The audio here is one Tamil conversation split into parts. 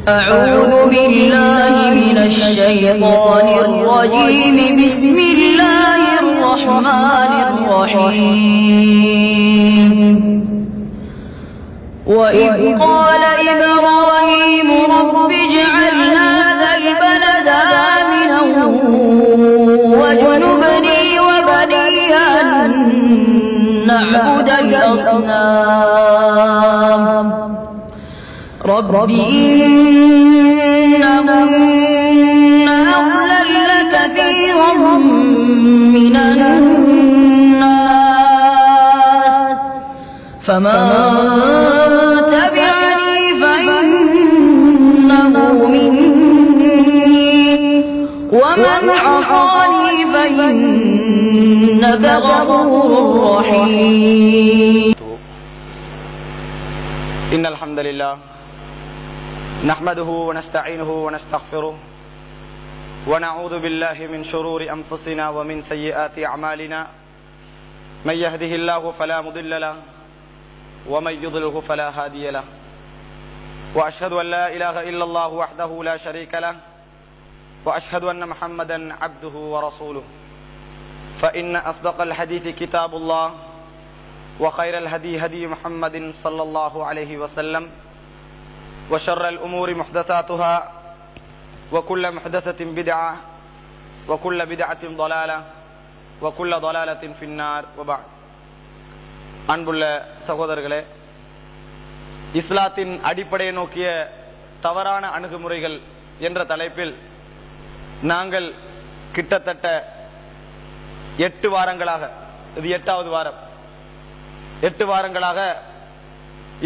أعوذ بالله من الشيطان الرجيم بسم الله الرحمن الرحيم وإذ قال إبراهيم رب اجعل هذا البلد آمنا واجنبني وبني أن نعبد الأصنام رب إنهن أضللن كثيرا من الناس فمن تبعني فإنه مني ومن عصاني فإنك غفور رحيم. إن الحمد لله نحمده ونستعينه ونستغفره ونعوذ بالله من شرور أنفسنا ومن سيئات أعمالنا من يهده الله فلا مضل له ومن يضلله فلا هادي له وأشهد أن لا إله إلا الله وحده لا شريك له وأشهد أن محمدا عبده ورسوله فإن أصدق الحديث كتاب الله وخير الهدي هدي محمد صلى الله عليه وسلم وشر الأمور محدثاتها وكل محدثة بدعة وكل بدعة ضلالة وكل ضلالة في النار وبعد. அன்புள்ள சகோதரர்களே, இஸ்லாத்தின் அடிப்படையை நோக்கிய தவறான அணுகுமுறைகள் என்ற தலைப்பில் நாங்கள் கிட்டத்தட்ட 8 வாரங்களாக, இது 8வது வாரம், 8 வாரங்களாக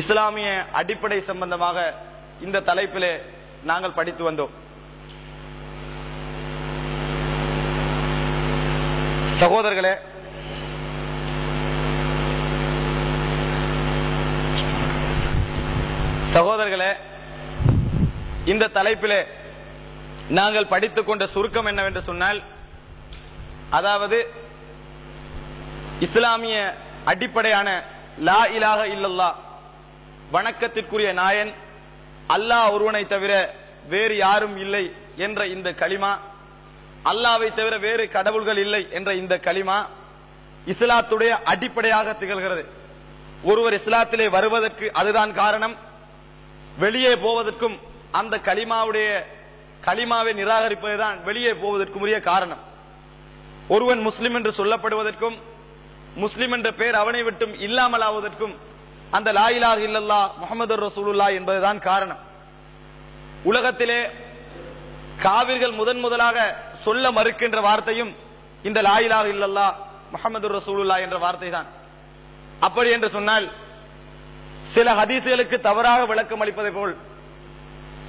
இஸ்லாமிய அடிப்படை சம்பந்தமாக இந்த தலைப்பிலே நாங்கள் படித்து வந்தோம். சகோதரர்களே, இந்த தலைப்பிலே நாங்கள் படித்துக் கொண்ட சுருக்கம் என்னவென்று சொன்னால், அதாவது இஸ்லாமிய அடிப்படையான லா இலாஹ இல்லல்லாஹ், வணக்கத்திற்குரிய நாயன் அல்லாஹ் ஒருவனை தவிர வேறு யாரும் இல்லை என்ற இந்த கலிமா, அல்லாஹ்வை தவிர வேறு கடவுள்கள் இல்லை என்ற இந்த கலிமா இஸ்லாத்துடைய அடிப்படையாக திகழ்கிறது. ஒருவர் இஸ்லாத்திலே வருவதற்கு அதுதான் காரணம். வெளியே போவதற்கும் அந்த கலிமாவை நிராகரிப்பதுதான் வெளியே போவதற்கும் உரிய காரணம். ஒருவன் முஸ்லிம் என்று சொல்லப்படுவதற்கும் முஸ்லிம் என்ற பெயர் அவனை விட்டும் இல்லாமல் ஆவதற்கும் அந்த லா இலாஹ இல்லல்லாஹ் முஹம்மது ரசூலுல்லாஹ் என்பதுதான் காரணம். உலகத்திலே காவிர்கள் முதலாக சொல்ல மறுக்கின்ற வார்த்தையும் இந்த லா இலாஹ இல்லல்லாஹ் முஹம்மது ரசூலுல்லாஹ் என்ற வார்த்தை தான். அப்படி என்று சொன்னால், சில ஹதீஸ்களுக்கு தவறாக விளக்கம் அளிப்பதை போல்,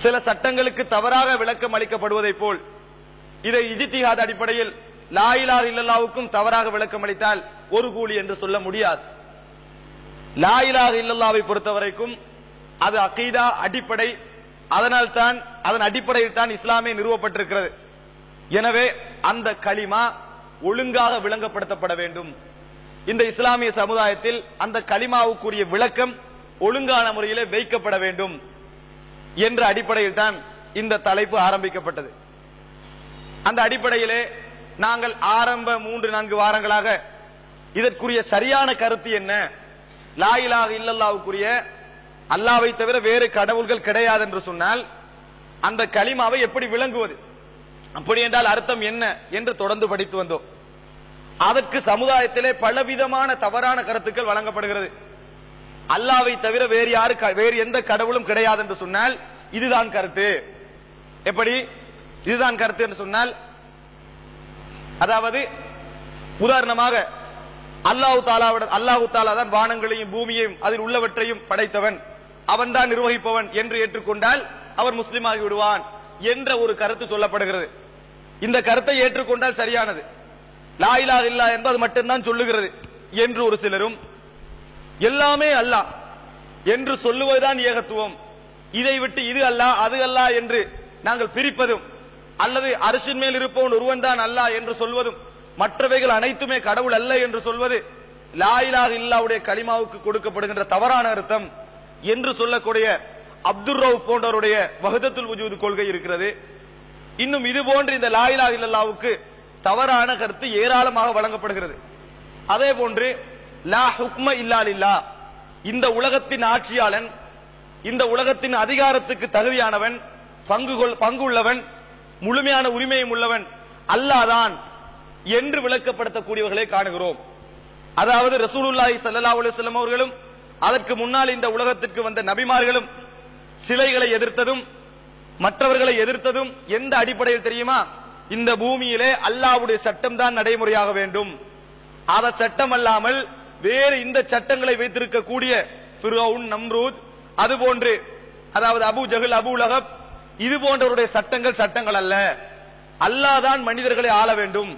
சில சட்டங்களுக்கு தவறாக விளக்கம் அளிக்கப்படுவதை போல், இதை இஜ்திஹாத் அடிப்படையில் லா இலாஹ இல்லல்லாஹ்வுக்கும் தவறாக விளக்கம் அளித்தால் ஒரு கூலி என்று சொல்ல முடியாது. லா இலாஹ இல்லல்லாஹ்வை பொறுத்தவரைக்கும் அது அகீதா, அடிப்படை. அதன் அடிப்படையில் தான் இஸ்லாமே நிறுவப்பட்டிருக்கிறது. எனவே அந்த கலிமா ஒழுங்காக விளங்கப்படுத்தப்பட வேண்டும். இந்த இஸ்லாமிய சமுதாயத்தில் அந்த கலிமாவுக்குரிய விளக்கம் ஒழுங்கான முறையிலே வைக்கப்பட வேண்டும் என்ற அடிப்படையில் தான் இந்த தலைப்பு ஆரம்பிக்கப்பட்டது. அந்த அடிப்படையிலே நாங்கள் ஆரம்ப 3-4 வாரங்களாக இதற்குரிய சரியான கருத்து என்ன, லா இலாஹ இல்லல்லாஹ்வுக்குரிய அல்லாஹ்வை தவிர வேறு கடவுள்கள் கிடையாது என்று சொன்னால் அந்த கலிமாவை எப்படி விளங்குவது, அப்படி என்றால் அர்த்தம் என்ன என்று தொடர்ந்து படித்து வந்தோம். அதற்கு சமுதாயத்திலே பலவிதமான தவறான கருத்துக்கள் வழங்கப்படுகிறது. அல்லாஹ்வை தவிர வேறு எந்த கடவுளும் கிடையாது என்று சொன்னால் இதுதான் கருத்து. எப்படி இதுதான் கருத்து என்று சொன்னால், அதாவது உதாரணமாக அல்லாஹ் தாலா தான் வானங்களையும் பூமியையும் அதில் உள்ளவற்றையும் படைத்தவன், அவன் தான் நிர்வகிப்பவன் என்று ஏற்றுக்கொண்டால் அவர் முஸ்லிமாகி விடுவான் என்ற ஒரு கருத்து சொல்லப்படுகிறது. இந்த கருத்தை ஏற்றுக்கொண்டால் சரியானது. லா இலாஹ இல்லல்லாஹ் என்பது மட்டும்தான் சொல்லுகிறது என்று ஒரு சிலரும், எல்லாமே அல்லாஹ் என்று சொல்லுவதுதான் ஏகத்துவம், இதை விட்டு இது அல்லாஹ் அது அல்லாஹ் என்று நாங்கள் பிரிப்பதும், அல்லது அரிசின் மேல் இருப்பவன் ஒருவன் தான் அல்லாஹ் என்று சொல்வதும், மற்றவைகள் அனைத்துமே கடவுள் அல்ல என்று சொல்வது லா இலாஹ இல்லல்லாஹ்வுடைய கலிமாவுக்கு கொடுக்கப்படுகின்ற தவறான அர்த்தம் என்று சொல்லக்கூடிய அப்துல் ரவுப் போன்றவருடைய வஹதத்துல் வஜூத் கொள்கை இருக்கிறது. இன்னும் இது போன்று இந்த லா இலாஹ இல்லல்லாஹ்வுக்கு தவறான கருத்து ஏராளமாக வழங்கப்படுகிறது. அதே போன்று லா ஹுக்ம இல்லா லில்லாஹ், இந்த உலகத்தின் ஆட்சியாளன், இந்த உலகத்தின் அதிகாரத்துக்கு தகுதியானவன், பங்கு உள்ளவன், முழுமையான உரிமையும் உள்ளவன் அல்லாஹ்தான் என்று விளக்கப்படுத்தக்கூடியவர்களை காணுகிறோம். அதாவது ரசூலுல்லாஹி ஸல்லல்லாஹு அலைஹி வஸல்லம் அவர்களும் அதற்கு முன்னால் இந்த உலகத்திற்கு வந்த நபிமார்களும் சிலைகளை எதிர்த்ததும் மற்றவர்களை எதிர்த்ததும் எந்த அடிப்படையில் தெரியுமா? இந்த பூமியிலே அல்லாஹ்வுடைய சட்டம் தான் நடைமுறையாக வேண்டும், அத சட்டம் அல்லாமல் வேறு இந்த சட்டங்களை வைத்திருக்கக்கூடிய ஃபிரௌன், நம்ரூத், அதுபோன்று அதாவது அபூ ஜஹல், அபூ லஹப், இது போன்றவருடைய சட்டங்கள் அல்ல. அல்லாஹ் தான் மனிதர்களை ஆள வேண்டும்,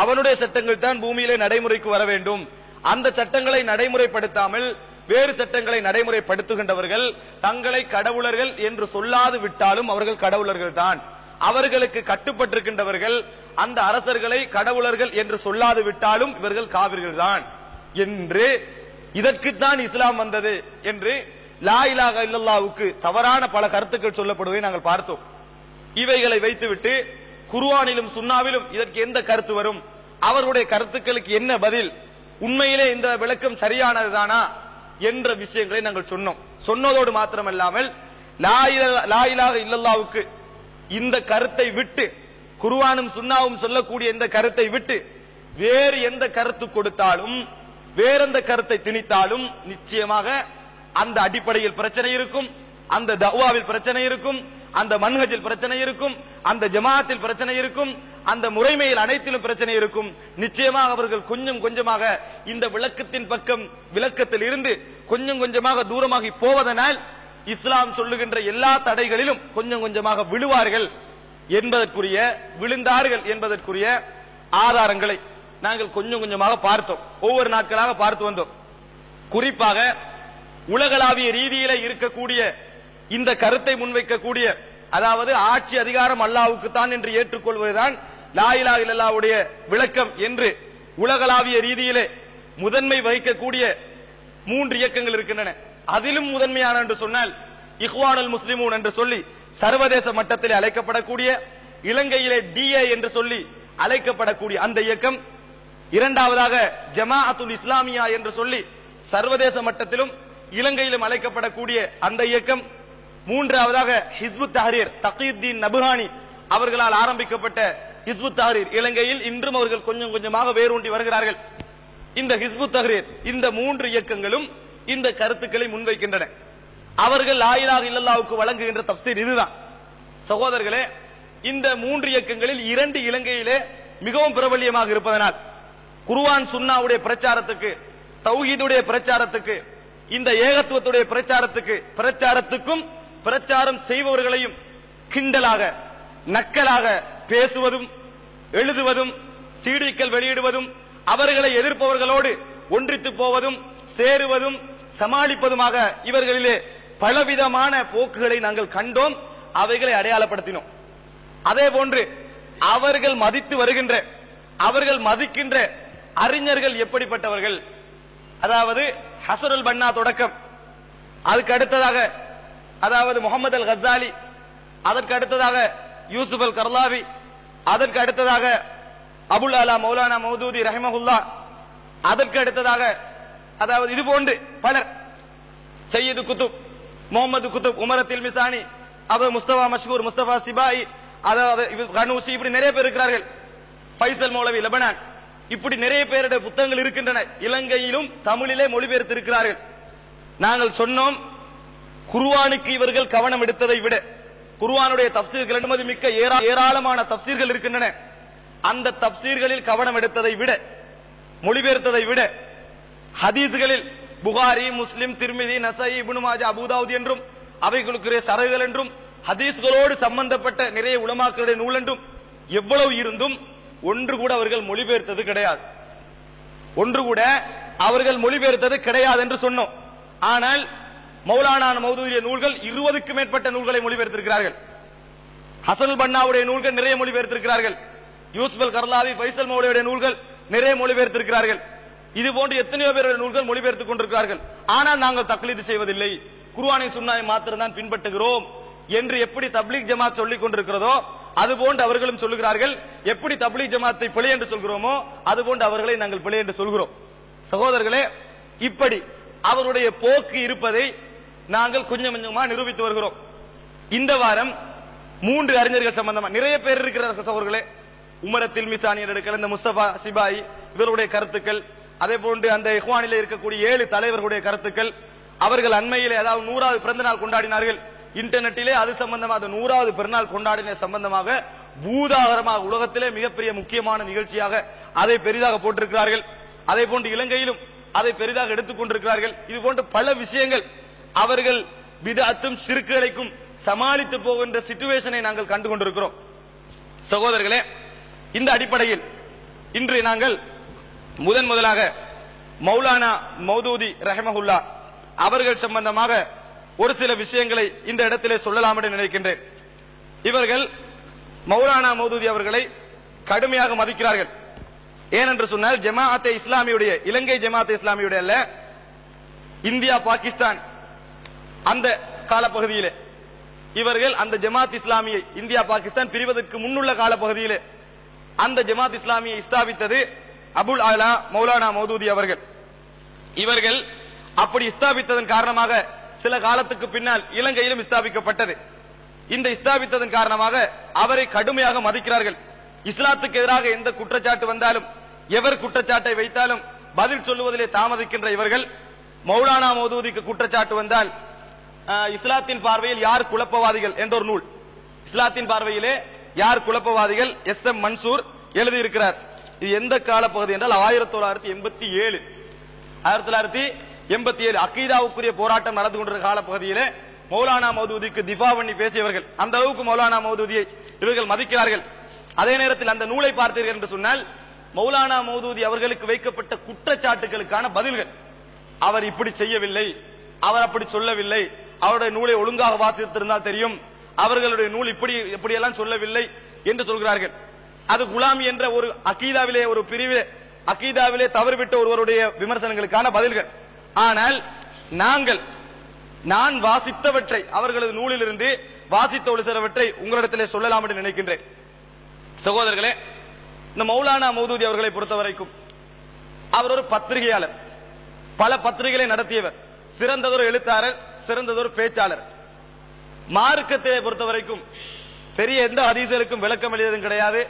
அவனுடைய சட்டங்கள் தான் பூமியிலே நடைமுறைக்கு வர வேண்டும். அந்த சட்டங்களை நடைமுறைப்படுத்தாமல் வேறு சட்டங்களை நடைமுறைப்படுத்துகின்றவர்கள் தங்களை கடவுளர்கள் என்று சொல்லாது விட்டாலும் அவர்கள் கடவுளர்கள் தான். அவர்களுக்கு கட்டுப்பட்டிருக்கின்றவர்கள் அந்த அரசர்களை கடவுளர்கள் என்று சொல்லாது விட்டாலும் இவர்கள் காவிர்கள் தான் என்று, இதற்குத்தான் இஸ்லாம் வந்தது என்று லா இலாஹ இல்லல்லாஹ்வுக்கு தவறான பல கருத்துக்கள் சொல்லப்படுவதை நாங்கள் பார்த்தோம். இவைகளை வைத்துவிட்டு குர்ஆனிலும் சுன்னாவிலும் இதற்கு எந்த கருத்து வரும், அவருடைய கருத்துக்களுக்கு என்ன பதில், உண்மையிலே இந்த விளக்கம் சரியானதுதானா என்ற விஷயங்களை நாங்கள் சொன்னதோடு மாத்திரமல்லாமல் லா இலாஹ இல்லல்லாஹ்வுக்கு இந்த கருத்தை விட்டு, குர்ஆனும் சுன்னாவும் சொல்லக்கூடிய இந்த கருத்தை விட்டு வேறு எந்த கருத்து கொடுத்தாலும், வேறெந்த கருத்தை திணித்தாலும் நிச்சயமாக அந்த அடிப்படையில் பிரச்சனை இருக்கும், அந்த தஅவாவில் பிரச்சனை இருக்கும், அந்த மன்ஹஜில் பிரச்சனை இருக்கும், அந்த ஜமாஅத்தில் பிரச்சனை இருக்கும், அந்த முறைமையில் அனைத்திலும் பிரச்சனை இருக்கும். நிச்சயமாக அவர்கள் கொஞ்சம் கொஞ்சமாக இந்த விளக்கத்தின் பக்கம், விளக்கத்தில் இருந்து கொஞ்சம் கொஞ்சமாக தூரமாகி போவதனால் இஸ்லாம் சொல்லுகின்ற எல்லா தடைகளிலும் கொஞ்சம் கொஞ்சமாக விழுந்தார்கள் என்பதற்குரிய ஆதாரங்களை நாங்கள் கொஞ்சம் கொஞ்சமாக பார்த்தோம், ஒவ்வொரு நாட்களாக பார்த்து வந்தோம். குறிப்பாக உலகளாவிய ரீதியிலே இருக்கக்கூடிய இந்த கருத்தை முன்வைக்கக்கூடிய, அதாவது ஆட்சி அதிகாரம் அல்லாஹ்வுக்கு தான் என்று ஏற்றுக்கொள்வதுதான் லா இலாஹ இல்லல்லாஹ்வுடைய விளக்கம் என்று உலகளாவிய ரீதியிலே முதன்மை வகிக்கக்கூடிய 3 இயக்கங்கள் இருக்கின்றன. அதிலும் முதன்மையான என்று சொன்னால் இஹ்வானுல் முஸ்லிமூன் என்று சொல்லி சர்வதேச மட்டத்தில் அழைக்கப்படக்கூடிய, இலங்கையிலே டிஏ என்று சொல்லி அழைக்கப்படக்கூடிய அந்த இயக்கம், இரண்டாவதாக ஜமாஅத்துல் இஸ்லாமியா என்று சொல்லி சர்வதேச மட்டத்திலும் இலங்கையிலும் அழைக்கப்படக்கூடிய அந்த இயக்கம், மூன்றாவதாக ஹிஸ்புத் தஹ்ரீர், தகீயுத்தீன் நபஹானி அவர்களால் ஆரம்பிக்கப்பட்ட ஹிஸ்புத் தஹ்ரீர், இலங்கையில் இன்றும் அவர்கள் கொஞ்சம் கொஞ்சமாக வேரூன்றி வருகிறார்கள். இந்த ஹிஸ்புத் தஹ்ரீர், இந்த 3 இயக்கங்களும் இந்த கருத்துக்களை முன்வைக்கின்றன. அவர்கள் லா இலாஹ இல்லல்லாஹ்வுக்கு வழங்குகின்ற தஃப்சீர் இதுதான். சகோதரர்களே, இந்த 3 இயக்கங்களில் 2 இலங்கையிலே மிகவும் பிரபல்யமாக இருப்பதனால் குர்ஆன் சுன்னாவுடைய பிரச்சாரத்துக்கு, தௌஹீதுடைய பிரச்சாரத்துக்கு, இந்த ஏகத்துவத்துடைய பிரச்சாரத்துக்கும் பிரச்சாரம் செய்பவர்களையும் கிண்டலாக, நக்கலாக பேசுவதும், எழுதுவதும், சீடிக்கள் வெளியிடுவதும், அவர்களை எதிர்ப்பவர்களோடு ஒன்றித்து போவதும், சேருவதும், சமாளிப்பதுமாக இவர்களிலே பலவிதமான போக்குகளை நாங்கள் கண்டோம், அவைகளை அடையாளப்படுத்தினோம். அதே போன்று அவர்கள் மதித்து வருகின்ற, அவர்கள் மதிக்கின்ற அறிஞர்கள் எப்படிப்பட்டவர்கள், அதாவது ஹஸனுல் பன்னா தொடக்கம், அதுக்கு அடுத்ததாக அதாவது முகமது அல் கஸாலி, அதற்கு அடுத்ததாக யூசுப் அல் கர்லாவி, அதற்கு அடுத்ததாக அபுல் அலா மௌலானா மௌதூதி ரஹிமஹுல்லா, அதற்கு அடுத்ததாக அதாவது இது போன்று பலர், சையது குத்துப், முகமது குத்துப், உமரத்தில் மிசானி, அபு முஸ்தபா மஷ்கூர், முஸ்தபா சிபாயி, அதாவது கனூசி, இப்படி நிறைய பேர் இருக்கிறார்கள். ஃபைசல் மௌலவி லெபனான், இப்படி நிறைய பேருடைய புத்தகங்கள் இருக்கின்றன. இலங்கையிலும் தமிழிலே மொழிபெயர்த்து இருக்கிறார்கள். நாங்கள் சொன்னோம், குர்ஆனுக்கு இவர்கள் கவனம் எடுத்ததை விட, குர்ஆனுடைய தஃப்சீர்கள் என்பது மிக்க ஏராளமான தஃப்சீர்கள் இருக்கின்றன. அந்த தஃப்சீர்களில் கவனம் எடுத்ததை விட, மொழிபெயர்த்ததை விட, ஹதீஸ்களில் புகாரி, முஸ்லிம், திர்மிதி, நஸாயி, இப்னு மாஜா, அபூ தாவூத் என்றும் அவைகளுக்குரிய சரகுகள் என்றும் ஹதீஸ்களோடு சம்பந்தப்பட்ட நிறைய உலமாக்களுடைய நூல் என்றும் எவ்வளவு இருந்தும் ஒன்று கூட அவர்கள் மொழிபெயர்த்தது கிடையாது. ஒன்று கூட அவர்கள் மொழிபெயர்த்தது கிடையாது என்று சொன்னோம். ஆனால் மௌலானா மௌதூதிய நூல்கள் 20க்கும் மேற்பட்ட நூல்களை மொழிபெயர்த்திருக்கிறார்கள். ஹஸனுல் பன்னாவுடைய நூல்கள் நிறைய மொழிபெயர்த்திருக்கிறார்கள். யூசுப் அல் கர்லாவி, ஃபைசல் மௌலவியுடைய நூல்கள் நிறைய மொழிபெயர்த்திருக்கிறார்கள். இது போன்று எத்தனையோ பேருடைய நூல்கள் மொழிபெயர்த்துக் கொண்டிருக்கிறார்கள். ஆனால் நாங்கள் தக்லீது செய்வதில்லை, குர்ஆனை சுன்னாவை மாத்திரம் தான் பின்பற்றுகிறோம் என்று எப்படி தப்லீக் ஜமாத் சொல்லிக் கொண்டிருக்கிறதோ அதுபோன்று அவர்களும் சொல்லுகிறார்கள். எப்படி தப்லீக் ஜமாத்தை பிழை என்று சொல்கிறோமோ அதுபோன்று அவர்களை நாங்கள் பிழை என்று சொல்கிறோம். சகோதரர்களே, இப்படி அவருடைய போக்கு இருப்பதை நாங்கள் கொஞ்சம் கொஞ்சமா நிரூபித்து வருகிறோம். இந்த வாரம் 3 அறிஞர்கள் சம்பந்தமா நிறைய பேர் இருக்கிறார்கள் சகோதரர்களே. உமரத்தில் மிசானியர் எடுக்கல, இந்த முஸ்தபா சிபாயி இவருடைய கருத்துக்கள், அதே போன்று அந்த இஹ்வானிலே இருக்கக்கூடிய 7 தலைவர்களுடைய கருத்துக்கள். அவர்கள் அண்மையிலே அதாவது 100வது பிறந்த நாள் கொண்டாடினார்கள். இன்டர்நெட்டிலே அது சம்பந்தமாக 100வது பிறநாள் கொண்டாடின சம்பந்தமாக பூதாகரமாக உலகத்திலே மிகப்பெரிய முக்கியமான நிகழ்ச்சியாக அதை பெரிதாக போட்டிருக்கிறார்கள். அதே போன்று இலங்கையிலும் அதை பெரிதாக எடுத்துக் கொண்டிருக்கிறார்கள். இது போன்ற பல விஷயங்கள் அவர்கள் பிதஅத்தும் ஷிர்க்குகளையும் சமாளித்து போகின்ற சிச்சுவேஷனை நாங்கள் கண்டு கொண்டிருக்கிறோம். சகோதரர்களே, இந்த அடிப்படையில் இன்று நாங்கள் முதலாக மௌலானா மௌதூதி ரஹ்மஹுல்லா அவர்கள் சம்பந்தமாக ஒரு சில விஷயங்களை இந்த இடத்திலே சொல்லலாம் என்று நினைக்கின்றேன். இவர்கள் மௌலானா மௌதூதி அவர்களை கடுமையாக மதிக்கிறார்கள். ஏனென்று சொன்னால் ஜமாஅத்தே இஸ்லாமியுடைய, இலங்கை ஜமாஅத்தே இஸ்லாமியுடைய அல்ல, இந்தியா பாகிஸ்தான் அந்த காலப்பகுதியிலே இவர்கள் அந்த ஜமாத் இஸ்லாமியை இந்தியா பாகிஸ்தான் பிரிவதற்கு முன்னுள்ள காலப்பகுதியிலே அந்த ஜமாத் இஸ்லாமியை ஸ்தாபித்தது அபுல் ஆலா மௌலானா மௌதூதி அவர்கள். இவர்கள் அப்படி ஸ்தாபித்ததன் காரணமாக சில காலத்துக்கு பின்னால் இலங்கையிலும் ஸ்தாபிக்கப்பட்டது. இந்த ஸ்தாபித்ததன் காரணமாக அவரை கடுமையாக மதிக்கிறார்கள். இஸ்லாத்துக்கு எதிராக எந்த குற்றச்சாட்டு வந்தாலும், எவர் குற்றச்சாட்டை வைத்தாலும் பதில் சொல்லுவதிலே தாமதிக்கின்ற இவர்கள் மௌலானா மௌதூதிக்கு குற்றச்சாட்டு வந்தால் இஸ்லாத்தின் பார்வையில் யார் குழப்பவாதிகள் என்ற ஒரு நூல், இஸ்லாத்தின் பார்வையிலே யார் குழப்பவாதிகள் எஸ்.எம். மன்சூர் எழுதியிருக்கிறார். இது எந்த காலப்பகுதி என்றால் 1987 அகீதாவுக்குரிய போராட்டம் நடந்து கொண்டிருக்கிற காலப்பகுதியிலே மௌலானா மௌதூதிக்கு திஃபா பண்ணி பேசியவர்கள். அந்த அளவுக்கு மௌலானா மௌதூதியை இவர்கள் மதிக்கிறார்கள். அதே நேரத்தில் அந்த நூலை பார்த்தீர்கள் என்று சொன்னால் மௌலானா மௌதூதி அவர்களுக்கு வைக்கப்பட்ட குற்றச்சாட்டுகளுக்கான பதில்கள், அவர் இப்படி செய்யவில்லை, அவர் அப்படி சொல்லவில்லை, அவருடைய நூலை ஒழுங்காக வாசித்திருந்தால் தெரியும், அவர்களுடைய நூல் இப்படி எல்லாம் சொல்லவில்லை என்று சொல்கிறார்கள். அது குலாமி என்ற ஒரு அகீதாவிலே ஒரு பிரிவிலே அகீதாவிலே தவறுவிட்ட ஒருவருடைய விமர்சனங்களுக்கான பதில்கள். ஆனால் நான் வாசித்தவற்றை, அவர்களது நூலிலிருந்து வாசித்த ஒரு சிலவற்றை உங்களிடத்திலே சொல்லலாம் என்று நினைக்கின்றேன். சகோதரர்களே, இந்த மௌலானா மௌதூதி அவர்களை பொறுத்தவரைக்கும் அவர் ஒரு பத்திரிகையாளர், பல பத்திரிகைகளை நடத்தியவர், சிறந்ததொரு எழுத்தாளர், சிறந்ததொரு பேச்சாளர். மார்க்கத்தை பொறுத்தவரைக்கும் பெரிய எந்த ஹதீஸ்களுக்கும் விளக்கம் எழுதியதும் கிடையாது,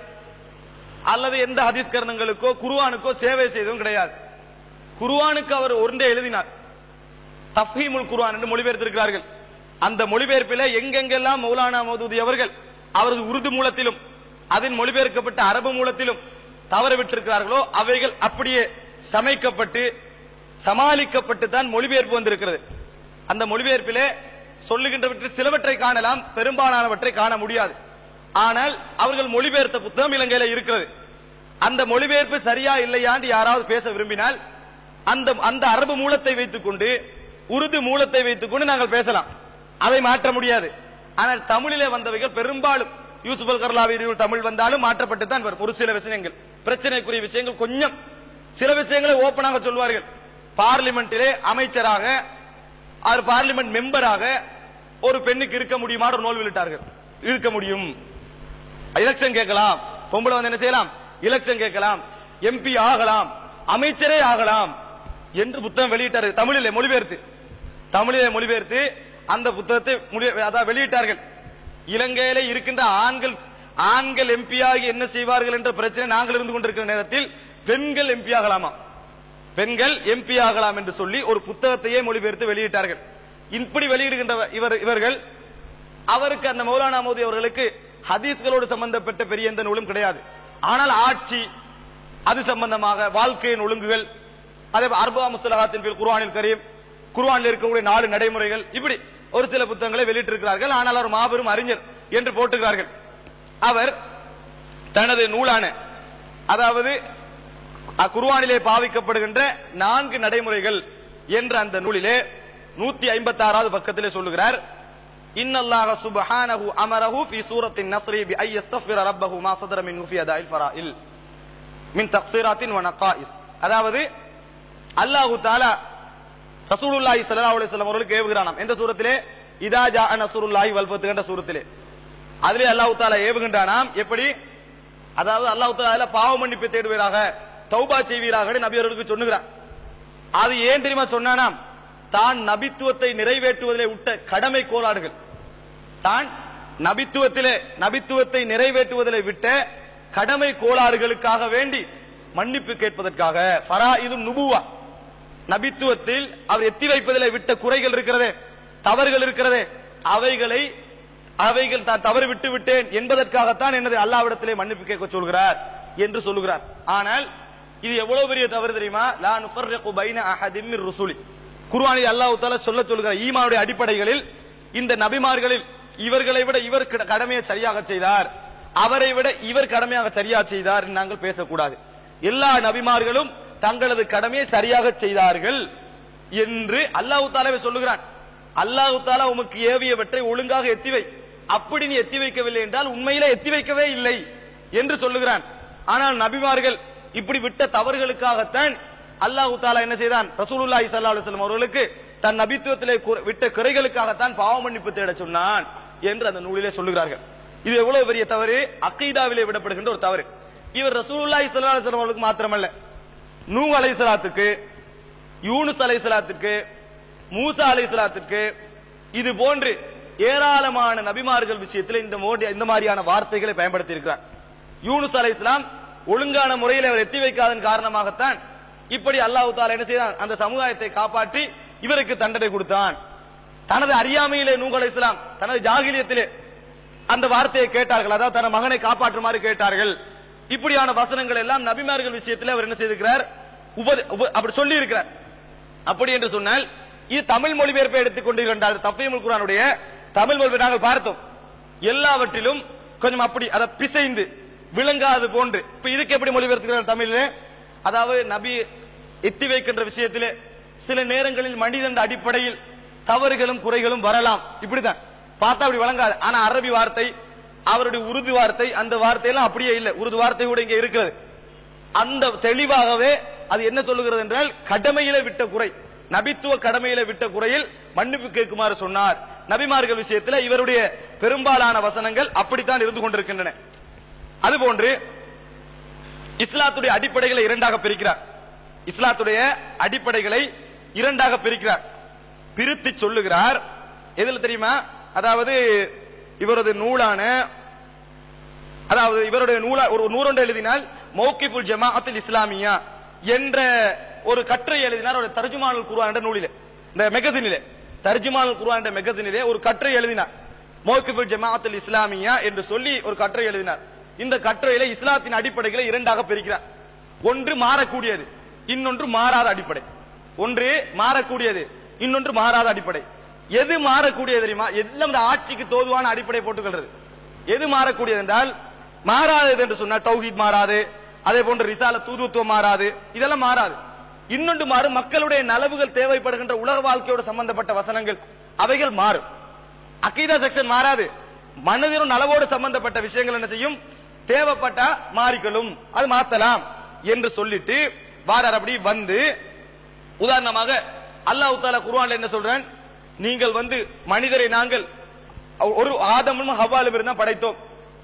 அல்லது எந்த ஹதீஸ் கரணங்களுக்கோ குர்ஆனுக்கோ சேவை செய்ததும் கிடையாது. குர்ஆனுக்கு அவர் ஒன்றே எழுதினார், தஃஹீமுல் குர்ஆன் என்று மொழிபெயர்த்திருக்கிறார்கள். அந்த மொழிபெயர்ப்பிலே எங்கெங்கெல்லாம் மௌலானா மௌதூதி அவர்கள் அவரது உருது மூலத்திலும் அதன் மொழிபெயர்க்கப்பட்ட அரபு மூலத்திலும் தவறு விட்டிருக்கிறார்களோ அவைகள் அப்படியே சமைக்கப்பட்டு சமாளிக்கப்பட்டு தான் மொழிபெயர்ப்பு வந்திருக்கிறது. அந்த மொழிபெயர்ப்பிலே சொல்லுகின்றவற்றை சிலவற்றை காணலாம், பெரும்பாலானவற்றை காண முடியாது. ஆனால் அவர்கள் மொழிபெயர்த்த புத்தகம் இலங்கையில இருக்கிறது. அந்த மொழிபெயர்ப்பு சரியா இல்லையாண்டு யாராவது பேச விரும்பினால் அந்த அரபு மூலத்தை வைத்துக் கொண்டு உருது மூலத்தை வைத்துக் கொண்டு நாங்கள் பேசலாம், அதை மாற்ற முடியாது. ஆனால் தமிழிலே வந்தவைகள் பெரும்பாலும் யூசுப் அல் கர்லாவி தமிழ் வந்தாலும் மாற்றப்பட்டு தான் வரும். ஒரு சில விஷயங்கள், பிரச்சனைக்குரிய விஷயங்கள், கொஞ்சம் சில விஷயங்களை ஓப்பனாக சொல்வார்கள். பார்லிமெண்டிலே அமைச்சராக, பார்லிமெண்ட் மெம்பராக ஒரு பெண்ணுக்கு இருக்க முடியுமா ஒரு நூல் வெளியிட்டார்கள். இருக்க முடியும், எலெக்ஷன் கேட்கலாம், பொம்பளை வந்து என்ன செய்யலாம், எலெக்ஷன் கேட்கலாம், எம்பி ஆகலாம், அமைச்சரே ஆகலாம் என்று புத்தகம் வெளியிட்டார்கள். தமிழிலே மொழிபெயர்த்து அந்த புத்தகத்தை வெளியிட்டார்கள். இலங்கையில இருக்கின்ற ஆண்கள் எம்பி ஆகி என்ன செய்வார்கள் என்ற பிரச்சனை நாங்கள் இருந்து கொண்டிருக்கிற நேரத்தில் பெண்கள் எம்பி ஆகலாமா, பெண்கள் எம்பி ஆகலாம் என்று சொல்லி ஒரு புத்தகத்தையே மொழிபெயர்த்து வெளியிட்டார்கள். இப்படி வெளியிடுகின்ற இவர்கள் அவருக்கு அந்த மௌலானா மௌதூதி அவர்களுக்கு ஹதீஸ்களோடு சம்பந்தப்பட்ட பெரிய எந்த நூலும் கிடையாது. ஆனால் ஆட்சி, அது சம்பந்தமாக வாழ்க்கையின் ஒழுங்குகள், அதே அர்பா முஸ்தலஹாத்தின் பில் குர்ஆனில் கரீம், குர்ஆனில் இருக்கக்கூடிய 4 நடைமுறைகள், இப்படி ஒரு சில புத்தகங்களை வெளியிட்டிருக்கிறார்கள். ஆனால் அவர் மாபெரும் அறிஞர் என்று போட்டுகிறார்கள். அவர் தனது நூலான, அதாவது குர்ஆனிலே பாவிக்கப்படுகின்ற 4 நடைமுறைகள் என்ற அந்த நூலிலே 156வது பக்கத்திலே சொல்லுகிறார், இன்னல்லாஹ சுப்ஹானஹு அமரஹு ஃபீ சூரத்தின் நஸ்ரி பி ஐ யஸ்தஃபிர ரப்பஹு மா ஸதர மின்ஹு ஃபீ அதாஇல் ஃபராஇல் மின் தக்ஸீராத்தின் வ நகாயிஸ். அதாவது அல்லாஹ் தஆலா ரசூலுல்லாஹி ஸல்லல்லாஹு அலைஹி வஸல்லம் அவர்களுக்கு ஏவுகிறானாம். எந்த சூரத்திலே? இதா ஜா நஸ்ருல்லாஹி வல் ஃபத்ஹ் என்ற சூரத்திலே. அதிலே அல்லாஹ் தஆலா ஏவுகின்றானாம். எப்படி? அதாவது அல்லாஹ் தஆலா பாவ மன்னிப்பு தேடுவீராக, தௌபா செய்வீராக நபி அவர்களுக்கு சொன்னுகிறார். அது ஏன் தெரியுமா சொன்னானாம்? தான் நபித்துவத்தை நிறைவேற்றுவதிலே விட்ட கடமை கோளாறுகள், தான் நபித்துவத்தை நிறைவேற்றுவதிலே விட்ட கடமை கோளாறுகளுக்காக வேண்டி மன்னிப்பு கேட்பதற்காக. ஃபராயிது நுபுவா, நபித்துவத்தில் அவர் எத்தி வைப்பதிலே விட்ட குறைகள் இருக்கிறதே, தவறுகள் இருக்கிறதே, அவைகள் தான் தவறு விட்டு விட்டேன் என்பதற்காகத்தான் என்னது அல்லாஹ்விடத்திலே மன்னிப்பு கேட்க சொல்கிறார் என்று சொல்லுகிறார். ஆனால் இது எவ்வளவு பெரிய தவறு தெரியுமா? லா நுஃபர்ரிகு பைன அஹதின் மிர் ருசுலி, குர்ஆனில் அல்லாஹ் தஆலா சொல்லுகிறார், ஈமானுடைய அடிப்படைகளில் இந்த நபிமார்களில் இவர்களை விட இவர் கடமையை சரியாக செய்தார், அவரை விட இவர் கடமையாக சரியாக செய்தார் நாங்கள் பேசக்கூடாது. எல்லா நபிமார்களும் தங்களது கடமையை சரியாக செய்தார்கள் என்று அல்லாஹ் தஆலாவே சொல்லுகிறான். அல்லாஹ் தஆலா உமக்கு ஏவியவற்றை ஒழுங்காக எத்திவை, அப்படி நீ எத்தி வைக்கவில்லை என்றால் உண்மையிலே எத்தி வைக்கவே இல்லை என்று சொல்லுகிறான். ஆனால் நபிமார்கள் இப்படி விட்ட தவறுகளுக்காகத்தான் அல்லாஹ் தஆலா என்ன செய்தான்? ரசூலுல்லாஹி ஸல்லல்லாஹு அலைஹி வஸல்லம் அவர்களுக்கு தன் நபித்துவத்திலே விட்ட குறைகளுக்காகத்தான் பாவ மன்னிப்பு தேட சொன்னான் என்று அந்த நூலிலே சொல்லுகிறார்கள். இது எவ்வளவு பெரிய தவறு, அகீதாவிலே விடப்படுகின்ற ஒரு தவறு. இவர் ரசூலுல்லாஹி ஸல்லல்லாஹு அலைஹி வஸல்லம் அவர்களுக்கு மாத்திரமல்ல, நூஹ் அலைஹிஸ்ஸலாத்துக்கு, யூனுஸ் அலைஹிஸ்ஸலாத்துக்கு, மூசா அலைஹிஸ்ஸலாத்துக்கு, இது போன்று ஏராளமான நபிமார்கள் விஷயத்தில் இந்த மாதிரியான வார்த்தைகளை பயன்படுத்தி இருக்கிறார். யூனுஸ் அலைஹிஸ்ஸலாம் ஒழுங்கான முறையில் அவர் எத்தி வைக்காதன் காரணமாகத்தான் இப்படி அல்லாஹ் தஆலா என்ன செய்தான்? அந்த சமுதாயத்தை காப்பாற்றி இவருக்கு தண்டனை கொடுத்தான். தனது அறியாமையிலே நூஹ் அலைஹிஸ்ஸலாம் தனது ஜாகிலியத்திலே அந்த வார்த்தையை கேட்டார்கள், அதாவது தன் மகனை காப்பாற்றுமாறு கேட்டார்கள். இப்படியான வசனங்கள் எல்லாம் நபிமார்கள் விஷயத்தில் அவர் என்ன செய்திருக்கிறார்? அப்படி சொல்லி இருக்கிறார். அப்படி என்று சொன்னால் இது தமிழ் மொழிபெயர்ப்பை எடுத்துக் கொண்டிருக்கின்றார். தஃபீமுல் குர்ஆனுடைய தமிழ் மொழிபெயர்ப்பை நாங்கள் பார்த்தோம். எல்லாவற்றிலும் கொஞ்சம் அப்படி அதை பிசைந்து விளங்காது போன்று. இப்ப இதுக்கு எப்படி மொழிபெயர்க்கிறார் தமிழிலே? அதாவது நபி எத்தி வைக்கின்ற விஷயத்திலே சில நேரங்களில் மனிதன் அடிப்படையில் தவறுகளும் குறைகளும் வரலாம். இப்படிதான் பார்த்தா அப்படி வழங்காது. ஆனா அரபி வார்த்தை, அவருடைய உருது வார்த்தை, அந்த வார்த்தையெல்லாம் அப்படியே இல்லை. உருது வார்த்தை கூட இங்க இருக்கிறது. அந்த தெளிவாகவே அது என்ன சொல்லுகிறது என்றால், கடமையில விட்ட குறை, நபித்துவ கடமையில விட்ட குறையில் மன்னிப்பு கேட்குமாறு சொன்னார். நபிமார்கள் விஷயத்தில் இவருடைய பெரும்பாலான வசனங்கள் அப்படித்தான் இருந்து கொண்டிருக்கின்றன. அதுபோன்று இஸ்லாத்துடைய அடிப்படைகளை இரண்டாக பிரிக்கிறார். இஸ்லாத்துடைய அடிப்படைகளை இரண்டாக பிரிக்கிறார், பிரித்து சொல்லுகிறார். எதுல தெரியுமா? அதாவது இவருடைய நூலா ஒரு நூறொன்று எழுதினால் மௌகிஃபுல் ஜமாஅத்துல் இஸ்லாமியா என்ற ஒரு கட்டுரை எழுதினார். ஒரு தர்ஜுமானுல் குர்ஆன் என்ற நூலிலே, இந்த மெகசினிலே, தர்ஜுமானுல் குர்ஆன் என்ற மெகசினிலே ஒரு கட்டுரை எழுதினார். மௌகிஃபுல் ஜமாஅத்துல் இஸ்லாமியா என்று சொல்லி ஒரு கட்டுரை எழுதினார். இந்த கட்டுரையில இஸ்லாத்தின் அடிப்படைகளை இரண்டாக பிரிக்கிறார். ஒன்று மாறக்கூடியது, இன்னொன்று மாறாத அடிப்படை. ஒன்று மாறக்கூடியது, இன்னொன்று மாறாத அடிப்படை. எது மாறக்கூடியது தெரியுமா? எல்லாம் இந்த ஆட்சிக்கு தோதுவான அடிப்படை போட்டுக்கிறது. எது மாறக்கூடியது என்றால், மாறாதது என்று சொன்னால் தௌஹீத் மாறாது, அதே போன்று ரிசால தூதுத்துவம் மாறாது, இதெல்லாம் மாறாது. இன்னொன்று மாறும், மக்களுடைய நலவுகள் தேவைப்படுகின்ற உலக வாழ்க்கையோடு சம்பந்தப்பட்ட வசனங்கள் அவைகள் மாறும். அகீதா செக்ஷன் மாறாது. மனதின் நலவோடு சம்பந்தப்பட்ட விஷயங்கள் என்ன செய்யும்? தேவைப்பட்டா மாறிக்கொள்ளும், அது மாத்தலாம் என்று சொல்லிட்டு வாரார். அப்படி வந்து உதாரணமாக அல்லாஹ் தஆலா குர்ஆன்ல என்ன சொல்றான்? நீங்கள் மனிதரை நாங்கள் ஒரு ஆதமும் ஹவ்வாலும் இருந்தா படைத்தோம்,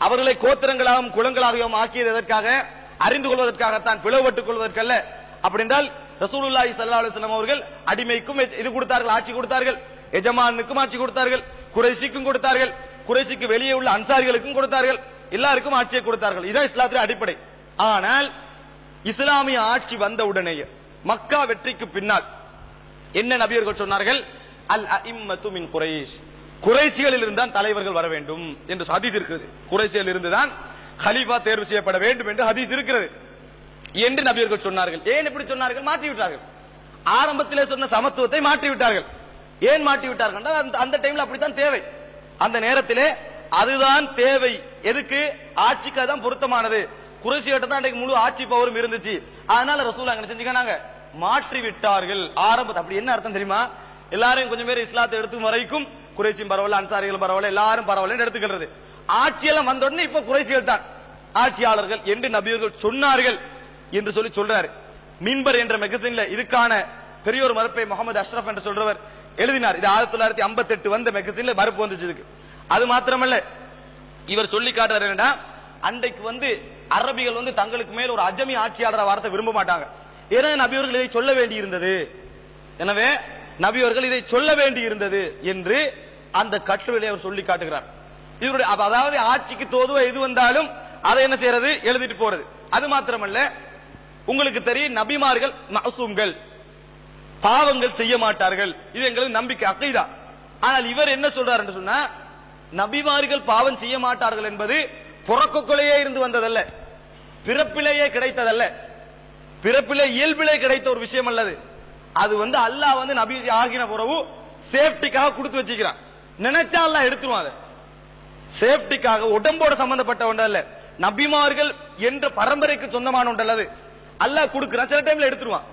அவர்களை கோத்திரங்களாகவும் குலங்களாகவும் ஆக்கியது எதற்காக? அறிந்து கொள்வதற்காகத்தான், பிளவுபட்டுக் கொள்வதற்கல்ல. அப்படி என்றால் ரசூலுல்லாஹி ஸல்லல்லாஹு அலைஹி வஸல்லம் அவர்கள் அடிமைக்கும் இது கொடுத்தார்கள், ஆட்சி கொடுத்தார்கள், எஜமானுக்கும் ஆட்சி கொடுத்தார்கள், குறைஷிக்கும் கொடுத்தார்கள், குறைஷிக்கு வெளியே உள்ள அன்சாரிகளுக்கும் கொடுத்தார்கள், எல்லாருக்கும் ஆட்சியை கொடுத்தார்கள். இதுதான் இஸ்லாத்தின் அடிப்படை. ஆனால் இஸ்லாமிய ஆட்சி வந்த உடனேயே மக்கா வெற்றிக்கு பின்னால் என்ன நபியர்கள் சொன்னார்கள்? அல் அஇம்மத்து மின் குரைஷ், குறைஷிகளில் இருந்தான் தலைவர்கள் வர வேண்டும் என்று ஹதீஸ் இருக்கிறது. குறைஷிகளில் இருந்துதான் கலீஃபா தேர்வு செய்யப்பட வேண்டும் என்று ஹதீஸ் இருக்கிறது என்று நபியர்கள் சொன்னார்கள். ஏன் இப்படி சொன்னார்கள்? மாற்றி விட்டார்கள். ஆரம்பத்திலே சொன்ன சமத்துவத்தை மாற்றி விட்டார்கள். ஏன் மாற்றி விட்டார்கள்? அந்த டைம்ல அப்படித்தான் தேவை, அந்த நேரத்திலே அதுதான் தேவை. எதுக்கு? ஆட்சிக்கு தான் பொருத்தமானது. குறைஷிகிட்ட தான் அன்றைக்கு முழு ஆட்சி பவரும் இருந்துச்சு. அதனால ரசூல் அங்க செஞ்சுக்காங்க, மாற்றி விட்டார்கள். ஆரம்பத்தில் அப்படி என்ன அர்த்தம் தெரியுமா? எல்லாரும் கொஞ்சம் பேர் இஸ்லாத்தை எடுத்து வரைக்கும் குறைஷியும் பரவாயில்ல, அன்சாரிகளும் பரவாயில்ல, எல்லாரும் பரவாயில்ல எடுத்துக்கிறது. ஆட்சியெல்லாம் வந்த உடனே இப்ப குறைஷிகள் தான் ஆட்சியாளர்கள் என்று நபியர்கள் சொன்னார்கள் என்று சொல்லி சொல்றாரு. மின்பர் என்ற மெகசின்ல இதுக்கான பெரியோர் மறுப்பை முகமது அஷ்ரப் என்று சொல்றவர் எழுதினார். இது 1958 வந்த மேகசின்ல மறுப்பு வந்துச்சு. அது மாத்திரமல்ல, இவர் சொல்லி காட்டுறாரு என்னன்னா, அன்றைக்கு அரபிகள் தங்களுக்கு மேல் ஒரு அஜமி ஆட்சியாளர் வார்த்தை விரும்ப மாட்டாங்க. ஏன்னா நபியவர்கள் இதை சொல்ல வேண்டி இருந்தது. எனவே நபியவர்கள் இதை சொல்ல வேண்டி இருந்தது என்று அந்த கட்டுரையை அவர் சொல்லி காட்டுகிறார். இவருடைய அதாவது ஆட்சிக்கு தோதுவ எது வந்தாலும் அதை என்ன செய்யறது, எழுதிட்டு போறது. அது மாத்திரமல்ல, உங்களுக்கு தெரியும் நபிமார்கள் மஅசூம்கள், பாவங்கள் செய்ய மாட்டார்கள். இது எங்களுக்கு நம்பிக்கை, அக்கீதா. ஆனால் இவர் என்ன சொல்றார் என்று சொன்னா, நபிமார்கள் பாவம் செய்ய மாட்டார்கள் என்பது புறக்கொலையே இருந்து வந்ததல்ல, பிறப்பிலேயே கிடைத்ததல்ல, பிறப்பிலே இயல்பிலே கிடைத்த ஒரு விஷயம் அல்லது. அது அல்லாஹ் நபி ஆகின பிறகு சேஃப்டிக்காக கொடுத்து வச்சுக்கிறான். நினைச்சா அல்லாஹ் எடுத்துருவான். அதை சேஃப்டிக்காக உடம்போட சம்பந்தப்பட்ட ஒன்று அல்ல, நபிமார்கள் என்ற பரம்பரைக்கு சொந்தமான ஒன்று அல்லது. அல்லாஹ் கொடுக்கிறான், சில டைம்ல எடுத்துருவான்,